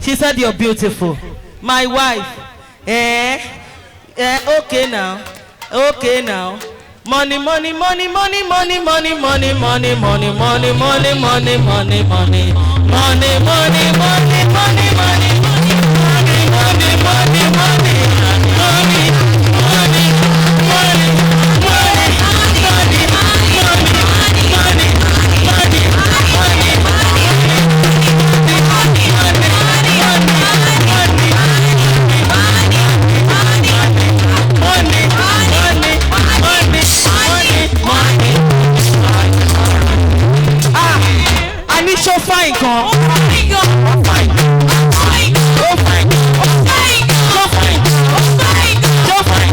She said you're beautiful. My wife. Okay now. Okay now. Money, money, money, money, money, money, money, money, money, money, money, money, money, money, money, money, money, money, money, money, so fine gan. So fine. So fine. So fine. So fine.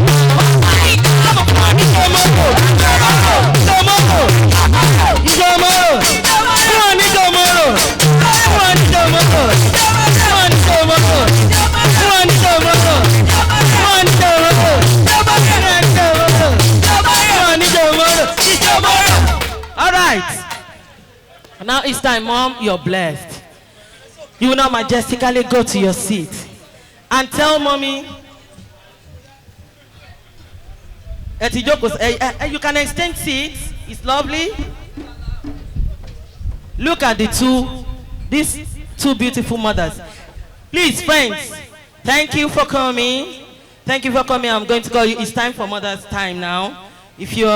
All right. Now it's time, Mom, you're blessed. You will now majestically go to your seat and tell Mommy. You can extend seats. It's lovely. Look at these two beautiful mothers. Please, friends, thank you for coming. Thank you for coming. I'm going to call you. It's time for Mother's Time now. If you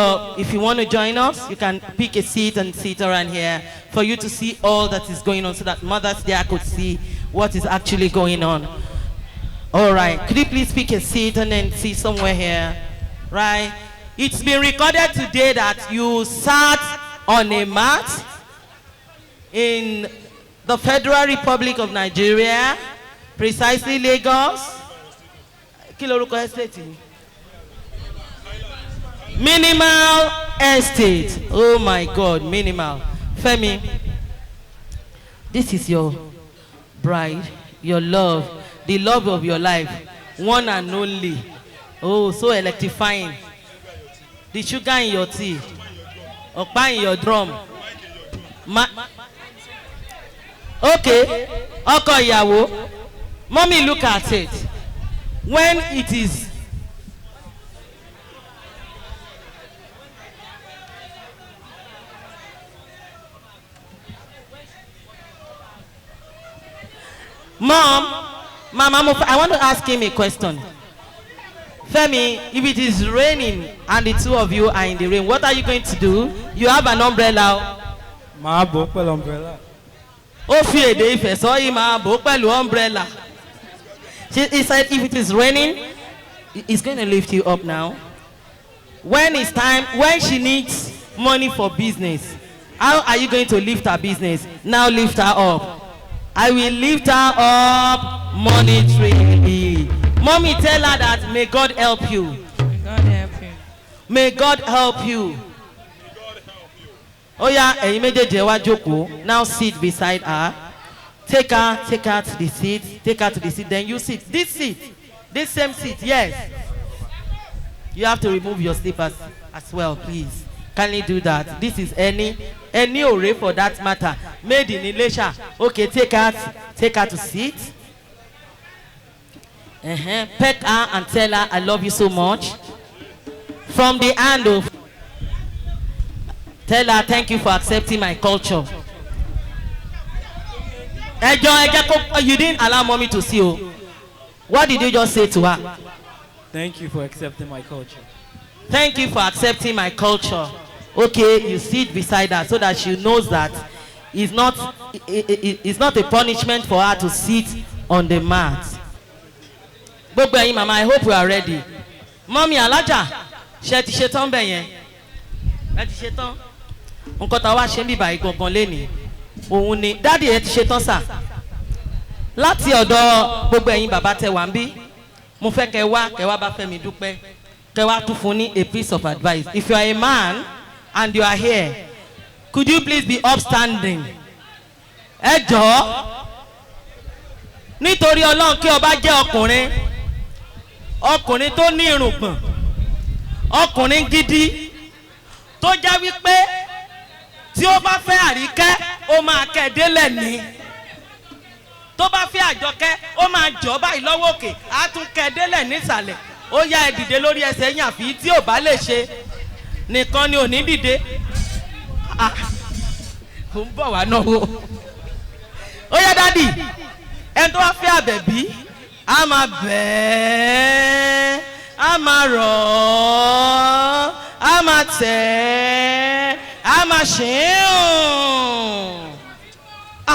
want to join us, you can pick a seat and sit around here for you to see all that is going on so that mothers there could see what is actually going on. All right. Could you please pick a seat and then sit somewhere here? Right. It's been recorded today that you sat on a mat in the Federal Republic of Nigeria, precisely Lagos. Minimal estate. Oh my God, minimal. Femi, this is your bride, your love, the love of your life, one and only. Oh, so electrifying. The sugar in your tea, okpa in your drum. Okay, ọkọ ìyàwó. Mommy, look at it. When it is Mama, I want to ask him a question. Femi, if it is raining and the two of you are in the rain, what are you going to do? You have an umbrella. Ma bo pẹ̀lú umbrella. Ó fi èdè Ifẹ̀ sọ yìí máa bò pẹ̀lú umbrella. He said if it is raining, it's going to lift you up now. When it's time, when she needs money for business, how are you going to lift her business? Now lift her up. I will lift her up monetarily. Mommy, tell her that may God help you. May God help you. May God help you. Oh yeah, ẹ̀yin méjèèjì wá jókòó. Now sit beside her. Take her to the seat. Take her to the seat. Then you sit. This same seat. Yes. You have to remove your slippers as well, please. Kindly do that. This is any ore for that matter. Made in Ilesha. Okay, take her to sit. Pet her and tell her I love you so much. From the hand of, tell her thank you for accepting my culture. You didn't allow Mommy to see you. What did you just say to her? Thank you for accepting my culture. Thank you for accepting my culture. Okay, you sit beside her so that she knows that it's not a punishment for her to sit on the mat. Gbogbo ẹ̀yin mama, I hope you are ready. Mommy Alaja, ṣé ti ṣetán bẹ́ẹ̀ yẹn? Ẹ ti ṣetán? Nǹkan tá wá ṣe ń bíbà ìgangan lénìí. Òun ni dáàdì ẹ ti ṣetán sà. Láti ọ̀dọ̀ gbogbo ẹ̀yin bàbá tẹ wá ń bí. Mo fẹ́ kẹ́ wá bá Fẹ́mi dúpẹ́. Kẹ́ wá tún fún ní a piece of advice. If you are a man and you are here, could you please be upstanding? Ẹ jọ̀ọ́. Nítorí Ọlọ́run kí ọba jẹ́ ọkùnrin. Ọkùnrin tó ní irùngbọ̀n. Ọkùnrin gidi. tó jẹ́ wípé tí ó bá fẹ́ Àríkẹ́ ó máa kẹ́ délẹ̀ ní tó bá fẹ́ Àjọkẹ́ ó máa jọ báyìí lọ́wọ́ òkè á tún kẹ́ délẹ̀ nísàlẹ̀ ó yá ẹ dìde lórí ẹsẹ̀ yín àfi tí ò bá lè ṣe nìkan ni ò ní dìde ó ń bọ̀ wá náwó ó yá dádì ẹni tó wá fẹ́ Àbẹ̀bí á máa bẹ́ẹ̀ á máa rọ̀ ọ́ á máa tẹ̀ ẹ́ á máa ṣe é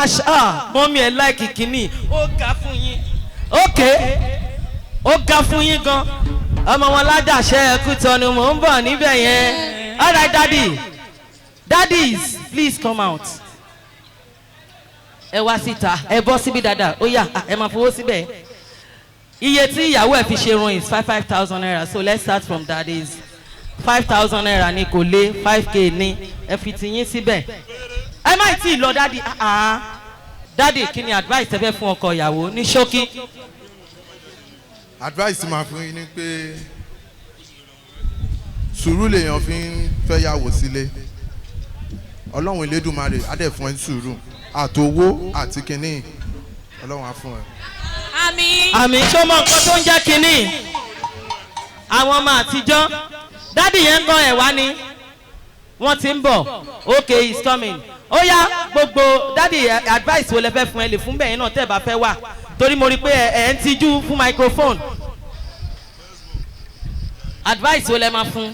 àṣà mọ́mí ẹ̀ láìkì kìíní ó ga fún yín ókè ó ga fún yín gan ọmọ wọn ládàṣẹ ẹkú tọ́nu mò ń bọ̀ níbẹ̀ yẹn all right daddies please come out ẹ wá síta ẹ bọ́ síbi dáadáa ó yá ẹ máa fowó síbẹ̀ iye tí ìyàwó ẹ fi ṣe run is 5,000 naira so let's start from daddies 5,000 naira ni kò lé 5k ní ẹ fi ti yín síbẹ̀ ẹ má tí ì lọ dádì dádì kí ni advice ẹ fẹ́ fún ọkọ ìyàwó ní ṣókí. advice máa fún yín ni pé sùúrù lèèyàn fi ń fẹ́ yàwó sílé ọlọ́run elédùnmarè á dẹ̀ fún ẹ sùúrù àtowó àti kínní ọlọ́run á fún ẹ. àmì tó mọ nǹkan tó ń jẹ́ kínní àwọn ọmọ àtijọ́ dádì yẹn ń gan ẹ̀ wá ni wọ́n ti ń bọ̀ okay he's coming ó yá gbogbo dádì advice wo lẹ fẹ́ fún ẹ lè fún bẹ́ẹ̀ náà tẹ́ ẹ bá fẹ́ wà torí mo rí pé ẹ ń tijú fún microphone advice wo lẹ máa fún.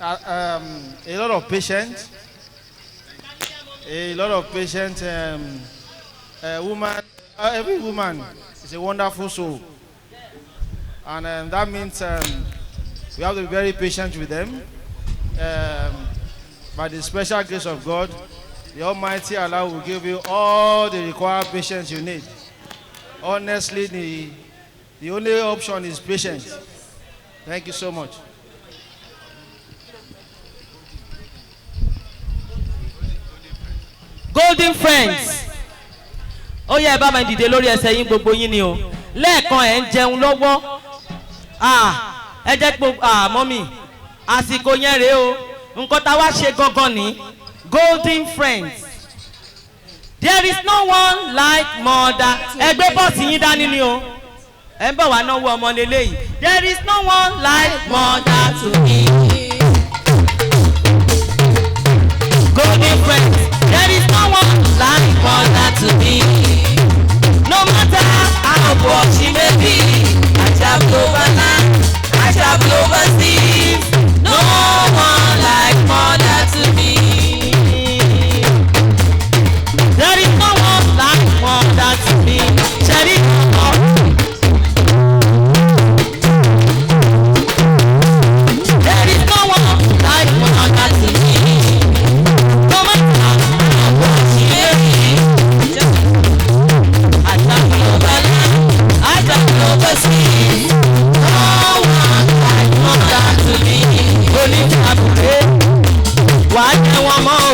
A lot of patience. Woman, every woman is a wonderful soul, and that means we have to be very patient with them. By the special grace of God, the Almighty Allah will give you all the required patience you need. Honestly, the only option is patience. Thank you so much. Golden friends ó yẹ ẹ bá máa dìde lórí ẹsẹ̀ yín gbogbo yín ni o lẹ́ẹ̀kan ẹ̀ ń jẹun lọ́wọ́ ẹ jẹ́ gbogbo mọ́mì àsìkò yẹn rèé o nǹkan tá a wá ṣe gangan ní golden friends there is no one like mother ẹgbẹ́ bọ́ọ̀sì yín dání ni o ẹ ń bọ̀ wá náwó ọmọ lélẹ́yìí there is no one like mother to me golden friends. There is no one like mother to me. No matter how poor she may be, I travel over land, I travel overseas. No one like mother to me. There is no one like mother to me. Sherry, there is no one like mother to me. No matter wà á jẹ́ wọn mọ́ o.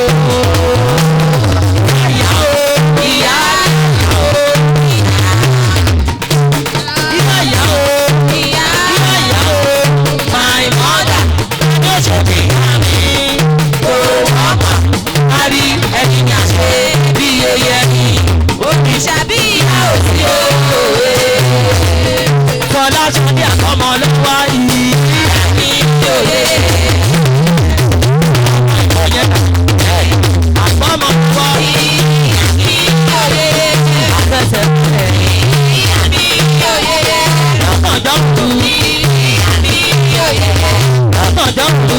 Ìyá o, ìyá o, ìyá ìyá o, ìyá ìyá o, my mother ló ṣe bí àmì kò wọ́pọ̀. A rí ẹni ní àṣẹ bí oyè ni òrìṣà bí ìyá ò sí o. Fọlá ṣọdí àkọ́mọ ló wá yìí. Ẹ̀mí òye. Àgbọ̀mọ̀ wọ afẹsẹ̀ lọ́kànjọ́ kù lọ́kànjọ́ kù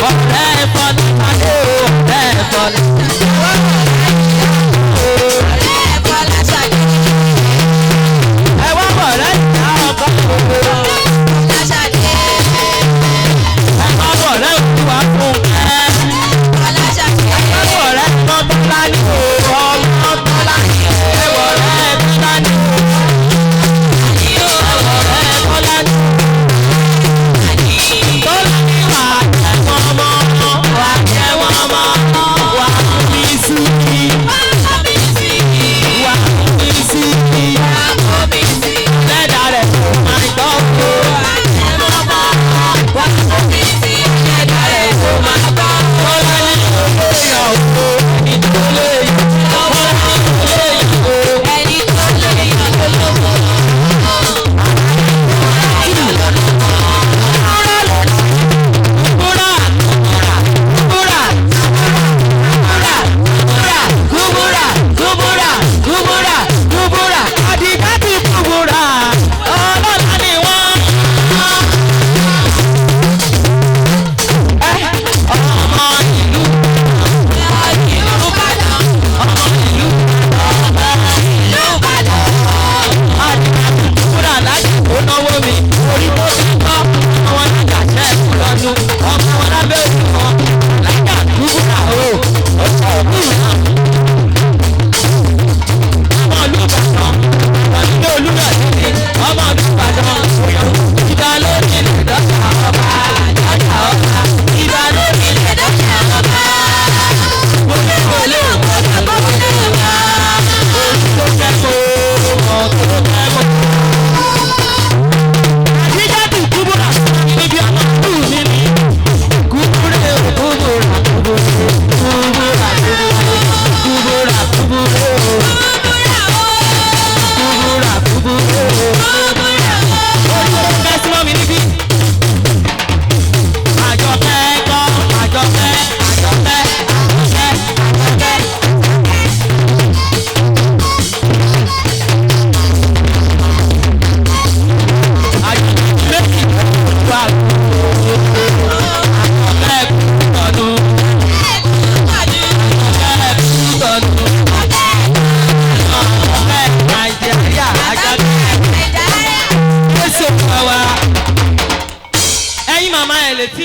ọ̀rẹ́ ẹ̀fọ́lẹ́ pàdé o ọ̀rẹ́ ẹ̀fọ́lẹ́ ẹ wá bọ̀ rẹ́.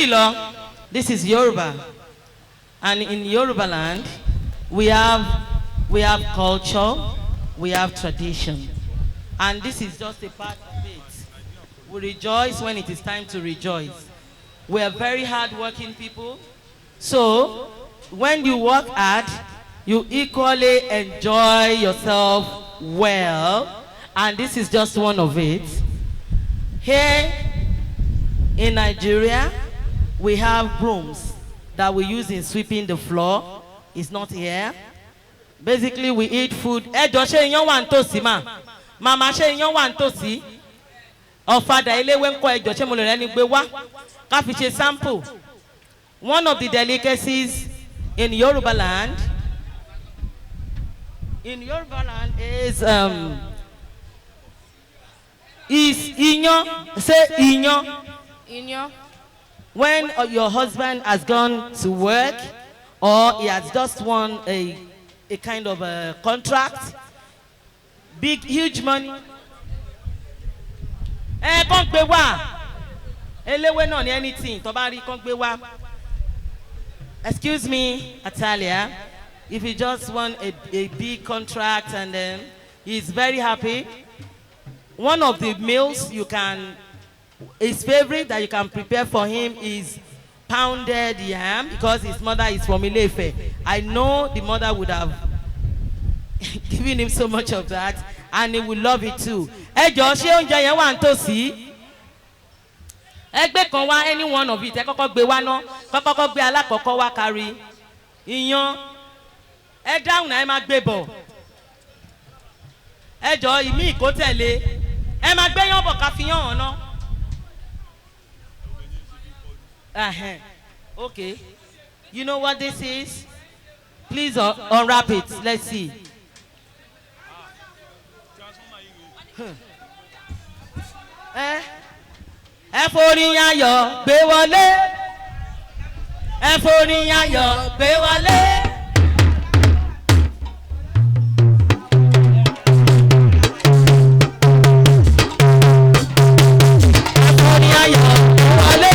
tí lọ. This is Yoruba. And in Yorubaland, we have culture, we have tradition. And this is just a part of it. We rejoice when it is time to rejoice. We are very hard-working people. So, when you work hard, you equally enjoy yourself well. And this is just one of it. Here in Nigeria, we have brooms that we use in sweeping the floor. It's not here. Basically, we eat food. Ẹjọ́ ṣé iyán wà nítòsí mà? Màmá ṣé iyán wà nítòsí? Ọ̀fadà eléwé ńkọ́ ẹjọ́ ṣé mo lè rẹ́ni gbé wá? Ká fi ṣe sample. One of the delicacies in Yorubaland is iyán. Say iyán. Iyán. When your husband has gone to work or he has just won a kind of a contract, big, huge money. Kàn gbé wá. Eléwé náà ni anything. Tó bá rí kàn gbé wá. Excuse me, Atalia. If he just won a big contract and then he's very happy, one of the meals his favorite that you can prepare for him is pounded yam, because his mother is from Ile-Ife. I know the mother would have given him so much of that, and he would love it too. Ẹjọ́ ṣé oúnjẹ yẹn wà nítòsí? Ẹgbẹ́ kan wá any one of it. Ẹ kọ́kọ́ gbé wá ná. Kọ́kọ́ gbé alákọ̀ọ́kọ́ wá kárí. Iyán. Ẹ dáhùn náà ẹ máa gbé bọ̀. Ẹjọ́ ìmí ìkó tẹ̀lé. Ẹ máa gbé yán bọ̀ ká fi yán hàn ná. Okay. You know what this is? Please unwrap it. Let's see. Ẹ forí ayọ̀ gbé wọlé. Ẹ forí ayọ̀ gbé wọlé. Ẹ forí ayọ̀ gbé wọlé.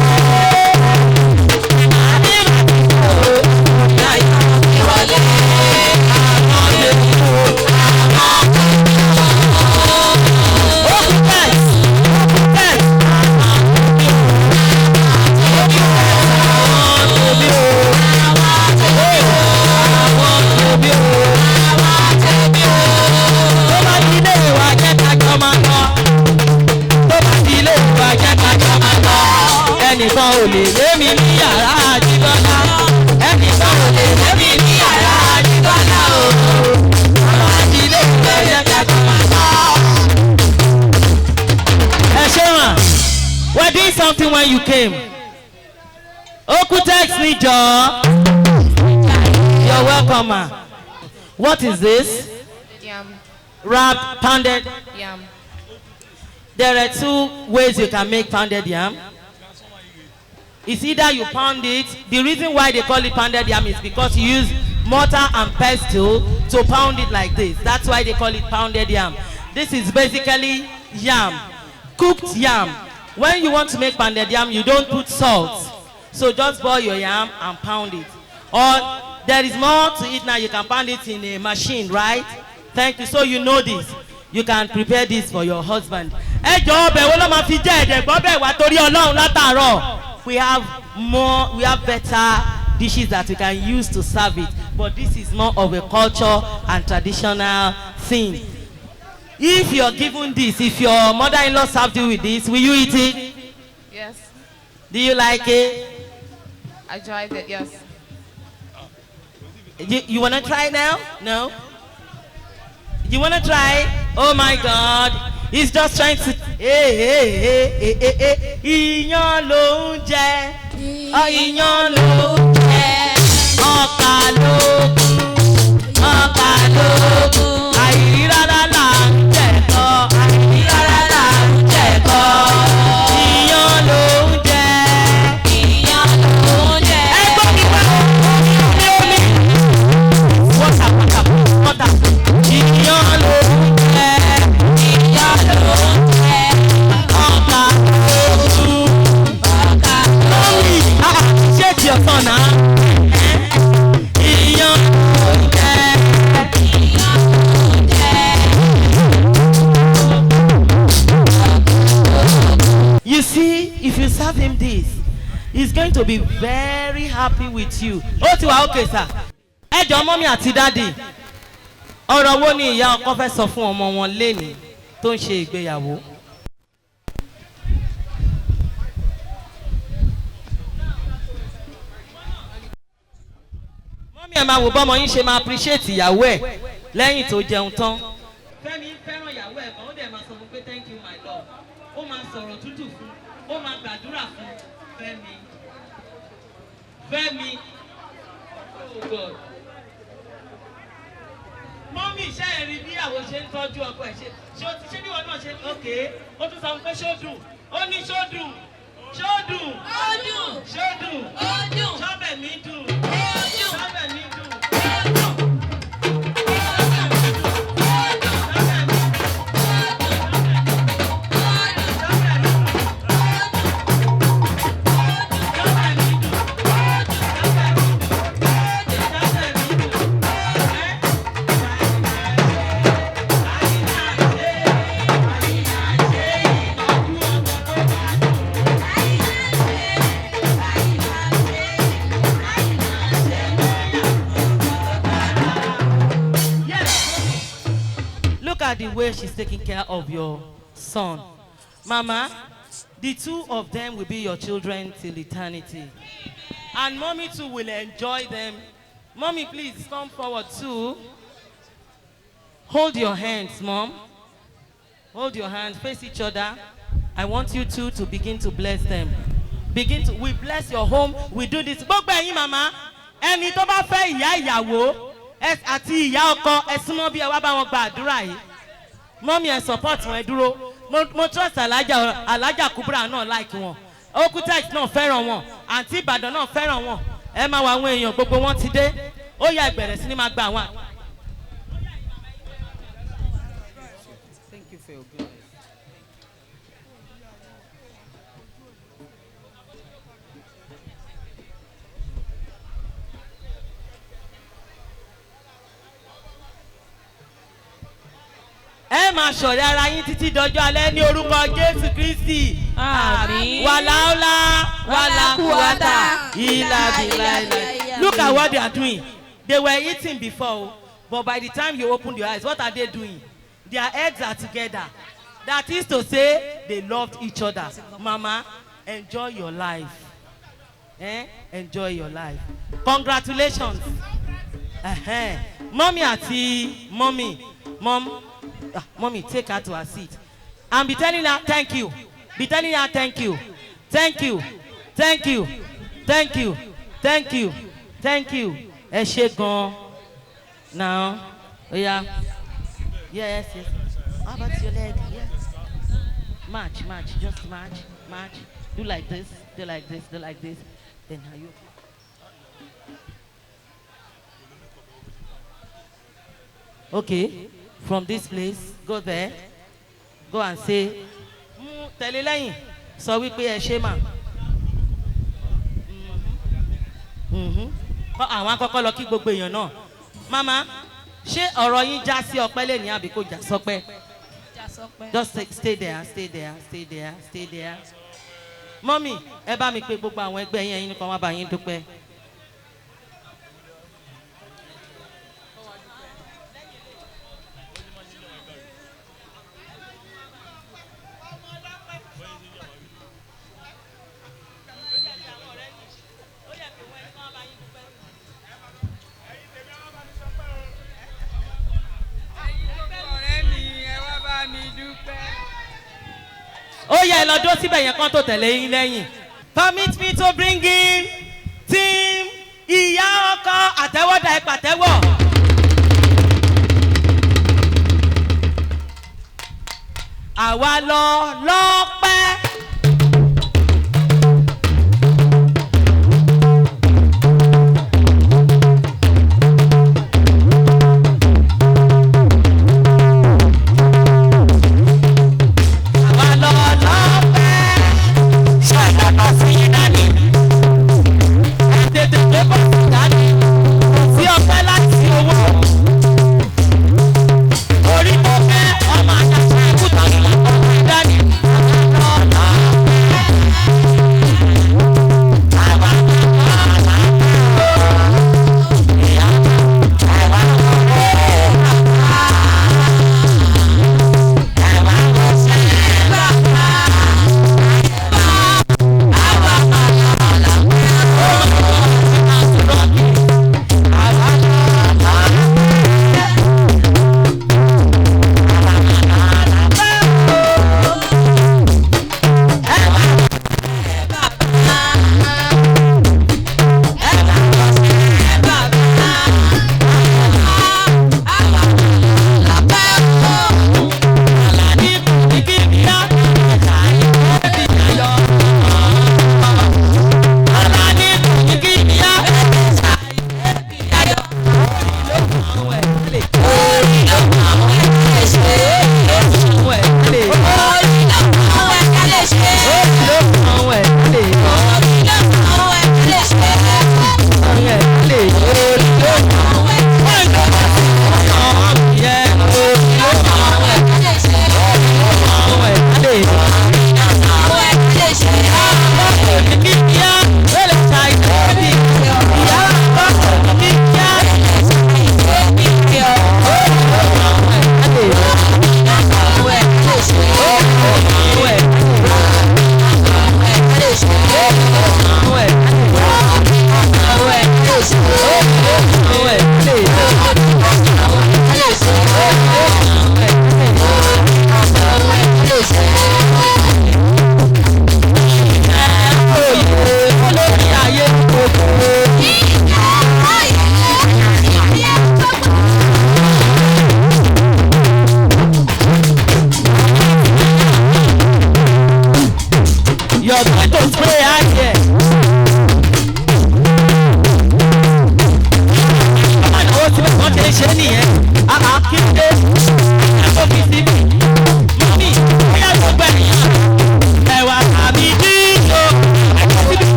Ẹnìkan ò lè lé mi ní yàrá àjíbọ́lá. Ẹnìkan ò lè lé mi ní yàrá àjíbọ́lá o. Àwọn àjílé ìgbẹ́ yẹn kẹ́kọ̀ọ́ máa lọ. Ẹ ṣé wọn, we're doing something when you came. Okutex ni jọ. You're welcome, ma. What is this? Yam. Wrapped pounded Yam. There are two ways you can make pounded yam. It's either you pound it. The reason why they call it pounded yam is because you use mortar and pestle to pound it like this. That's why they call it pounded yam. This is basically yam, cooked yam. When you want to make pounded yam, you don't put salt. So just boil your yam and pound it. Or there is more to it now. You can pound it in a machine, right? Thank you. So you know this. You can prepare this for your husband. We have better dishes that we can use to serve it. But this is more of a culture and traditional thing. If you're given this, if your mother-in-law served you with this, will you eat it? Yes. Do you like it? I tried it, yes. You want to try now? No? You want to try? Oh my God. He's just trying to... Iyán ló ń jẹ. Iyán ló ń jẹ. Ọkà lógún. Ọkà lógún. Àìrírárá là ń jẹ̀kọ. Àìrírárá là ń jẹ̀kọ. Iyán ló ń jẹ. Iyán ló ń jẹ. Ẹgbọ́n mi wá. Omi. Wọ́tà. Iyán ló ń jẹ. Iyán ló ń jẹ. Ọkà lógún. Ọkà lógún. serve him this. He's going to be very happy with you. Ó ti wà okay sir. Ẹ jọ̀ọ́ mọ́mí àti dáàdì. Ọ̀rọ̀ wo ni ìyá ọkọ fẹ́ sọ fún ọmọ wọn lénìí tó ń ṣe ìgbéyàwó? Mọ́mí ẹ̀ máa wò bọ́mọ yín ṣe máa appreciate ìyàwó ẹ̀ lẹ́yìn tó jẹun tán. Fẹ́mi fẹ́ràn ìyàwó ẹ̀ kan ó dẹ̀ máa sọ fún pé thank you my love. Ó máa sọ̀rọ̀ tútù fún, ó máa gbàdúrà fún Fẹ́mi. Fẹ́mi. Oh God. Mọ́mí iṣẹ́ ẹ̀ rí bí àwọn ṣe ń tọ́jú ọkọ ẹ̀ ṣe bí wọn náà ṣe okay. Ó tún sọ pé ṣó dùn. Ó ní ṣó dùn. Ṣó dùn. Ó dùn. Ṣó dùn. Ó dùn. Ṣọ́bẹ̀ mi dùn. Ó dùn. Ṣọ́bẹ̀ mi dùn. Look at the way she's taking care of your son. Mama, the two of them will be your children till eternity. And mommy too will enjoy them. Mommy, please come forward too. Hold your hands, mom. Hold your hands, face each other. I want you two to begin to bless them. We bless your home. We do this. Gbogbo ẹ̀yin mama, ẹni tó bá fẹ́ ìyá ìyàwó àti ìyá ọkọ ẹ súnmọ́ bí ẹ wá bá wọn gba àdúrà yìí. Mọ́mí ẹ support wọn ẹ dúró. Mo trust alájà Kubra náà like wọn. Okutex náà fẹ́ràn wọn. Àǹtí Ìbàdàn náà fẹ́ràn wọn. Ẹ máa wá àwọn èèyàn gbogbo wọn ti dé. Ó yá ìbẹ̀rẹ̀ sí ni máa gba àwọn. Thank you for your goodness. Ẹ máa ṣọ̀rẹ́ ara yín títí dọjọ́ alẹ́ ní orúkọ Jésù Kristi. Àmín. Wàláúlá wàlákùwátà ìlàbìlà. Look at what they are doing. They were eating before, but by the time you open your eyes, what are they doing? Their heads are together. That is to say, they loved each other. Mama, enjoy your life. Enjoy your life. Congratulations. Mommy àti mommy. Mommy, take her to her seat. And be telling her thank you. Be telling her thank you. Thank you. Thank you. Thank you. Thank you. Thank you. Ẹ ṣé gan. Now. Oh yeah. Yes. How about your leg? Yes. March. Just march. Do like this. Do like this. Then how you? Okay. From this place, go there. Go and say, tẹ̀lé lẹ́yìn, sọ wípé ẹ ṣé mà. Àwọn akọ́kọ́ lọ kí gbogbo èèyàn náà. Mama, ṣé ọ̀rọ̀ yín já sí ọpẹ́ lẹ́ni àbí kò já sọpẹ́? Just stay there. Mommy, ẹ bá mi pè gbogbo àwọn ẹgbẹ́ yín ẹ̀yin nìkan wá bá yín dúpẹ́. Ó yẹ lọ dó síbẹ̀ yẹn kan tó tẹ̀lé yín lẹ́yìn. Permit me to bring in team ìyá ọkọ àtẹ́wọ́dà ẹ pàtẹ́wọ́. Àwa lọ lọ́pẹ́. Orí mo fẹ́ ọmọ àjàṣe ìkúta ọmọ ìdání.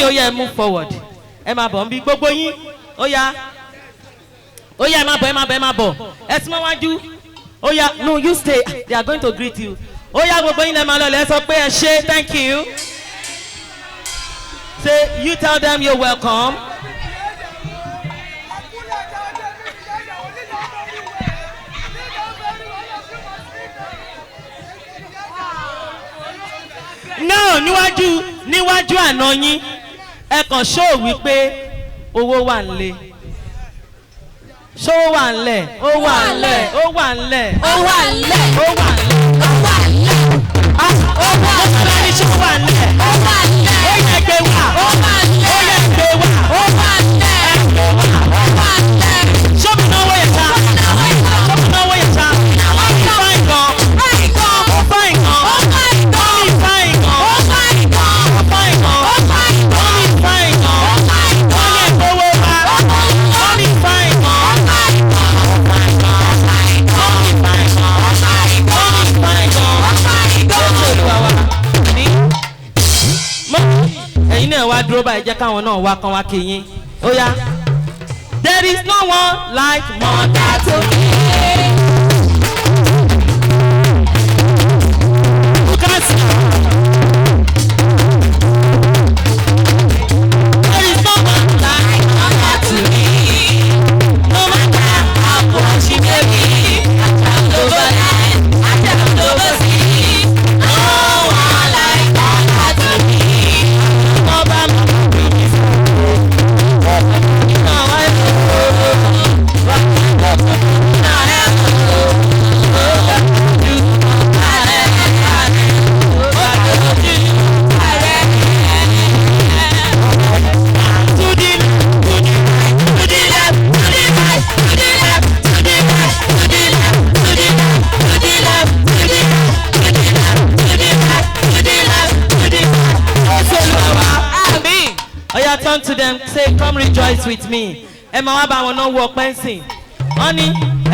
ó yá ẹ move forward. Ẹ máa bọ̀ ń bí gbogbo yín. Ó yá. Ó yá ẹ máa bọ̀ ẹ máa bọ̀ ẹ máa bọ̀. Ẹ tí wọ́n wájú. Ó yá no you stay. They are going to greet you. Ó yá gbogbo yín lẹ́ máa lọ lẹ́ sọ pé ẹ ṣé thank you. Say you tell them you're welcome. No, níwájú àná yín ẹ kàn show wípé owó wà nílé. Ṣówó wà nílẹ̀, ó wà nílẹ̀, ó wà nílẹ̀, Ó wà nílẹ̀. ó wà nílẹ̀. Ó wà nílẹ̀. Ó wà nílẹ̀. Ṣówó wà nílẹ̀. Ó wà nílẹ̀. Ó yẹ gbé wá. Ó wà nílẹ̀. Ó yẹ gbé wá. Ó wà nílẹ̀. Gbé wá. Ó wà nílẹ̀. Ṣọ́bù náwó yẹn ta. Ṣọ́bù náwó yẹn ta. Fáìn gan. Fáìn gan. Ó fáìn gan. Ó fáìn gan. Mọ́mí fáìn gan. Ó fáìn gan. Ó fáìn gan. Ó fáìn gan. Mọ́mí fáìn gan. Ó fáìn gan. Mọ́mí ẹ̀gbọ́wọ́ wa. Mọ́mí fáìn gan. Ó fáìn gan. Ó fáìn gan. Ó fáìn gan. Mọ́mí fáìn gan. Ó fáìn gan. Mọ́mí fáìn gan. Ó fáìn gan. Jésù Olúwa wa. Ní. Ẹ̀yin náà wá dúró báyìí jẹ́ káwọn náà wá kán wá kí yín. Ó yá. There is no one like mother to me. Who can see? There is no one like mother to me. No matter how poor she may be, I travel over land, I travel over sea. No one like mother to me. Mother, turn to them, say, come rejoice with me. Ẹ máa wá bá wọn náà wọ ọpẹ́ ńsìn. Wọ́n ní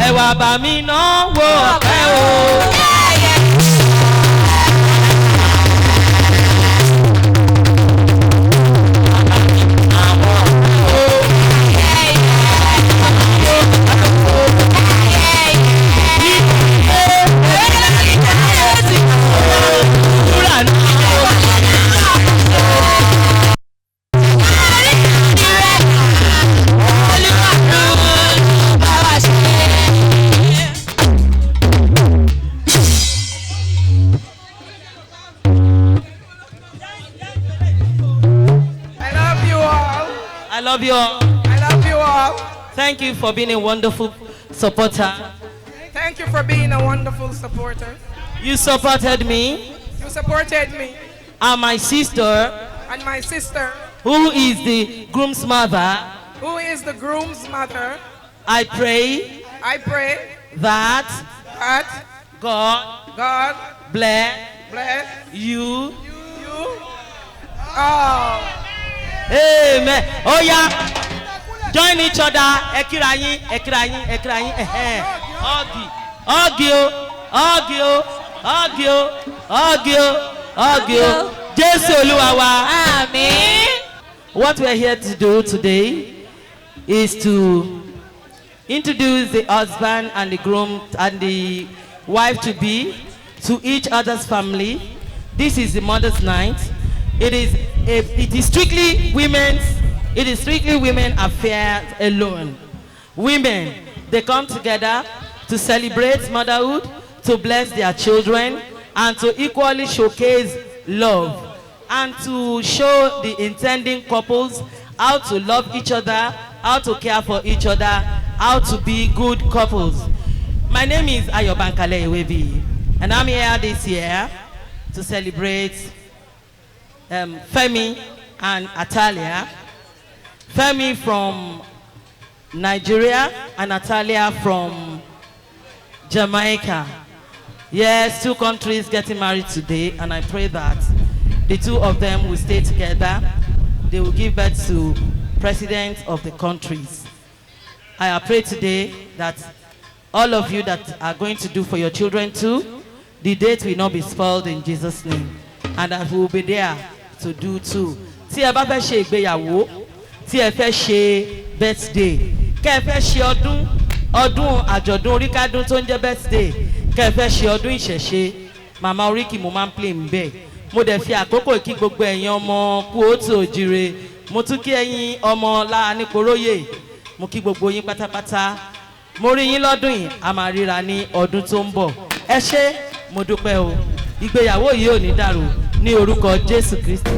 ẹ wá bá mi náà wọ ọpẹ́ o. I love you all. I love you all. Thank you for being a wonderful supporter. Thank you for being a wonderful supporter. You supported me You supported me and my sister, and my sister, who is the groom's mother. who is the groom's mother. I pray I pray that that God God bless bless you. you. Oh, Amen. Oh yeah. Join each other. Ekirayin, ekirayin, ekirayin. Ogi, ogio, ogio, ogio, ogio, ogio. Jésù Olúwa wa. Amen. What we are here to do today is to introduce the husband and the groom and the wife to be to each other's family. This is the mother's night. It is strictly women affairs alone. Women, they come together to celebrate motherhood, to bless their children, and to equally showcase love, and to show the intending couples how to love each other, how to care for each other, how to be good couples. My name is Ayobankale Iwebi, and I'm here this year to celebrate Femi and Atalia. Femi from Nigeria and Atalia from Jamaica. Yes, two countries getting married today, and I pray that the two of them will stay together. They will give birth to presidents of the countries. I pray today that all of you that are going to do for your children too, the date will not be spoiled in Jesus' name, and that we will be there to do too. Tí tí ẹ bá fẹ́ ṣe ìgbéyàwó tí ẹ fẹ́ ṣe birthday kẹ́ ẹ fẹ́ ṣe ọdún àjọ̀dún oríkádún tó ń jẹ́ birthday kẹ́ ẹ fẹ́ ṣe ọdún ìṣẹ̀ṣe màmá oríkì mo máa ń play ń bẹ̀ mo dẹ̀ fi àkókò kí gbogbo ẹ̀yin ọmọ kú òtò òjire mo tún kí ẹ̀yin ọmọ láàánìporóyè mo kí gbogbo yín pátápátá mo rí yín lọ́dún yìí a máa ríra ní ọdún tó ń bọ̀ ẹ ṣé mo dúpẹ́ o ìgbéyàwó yìí ò ní dàrú ní orúkọ Jésù Kristi.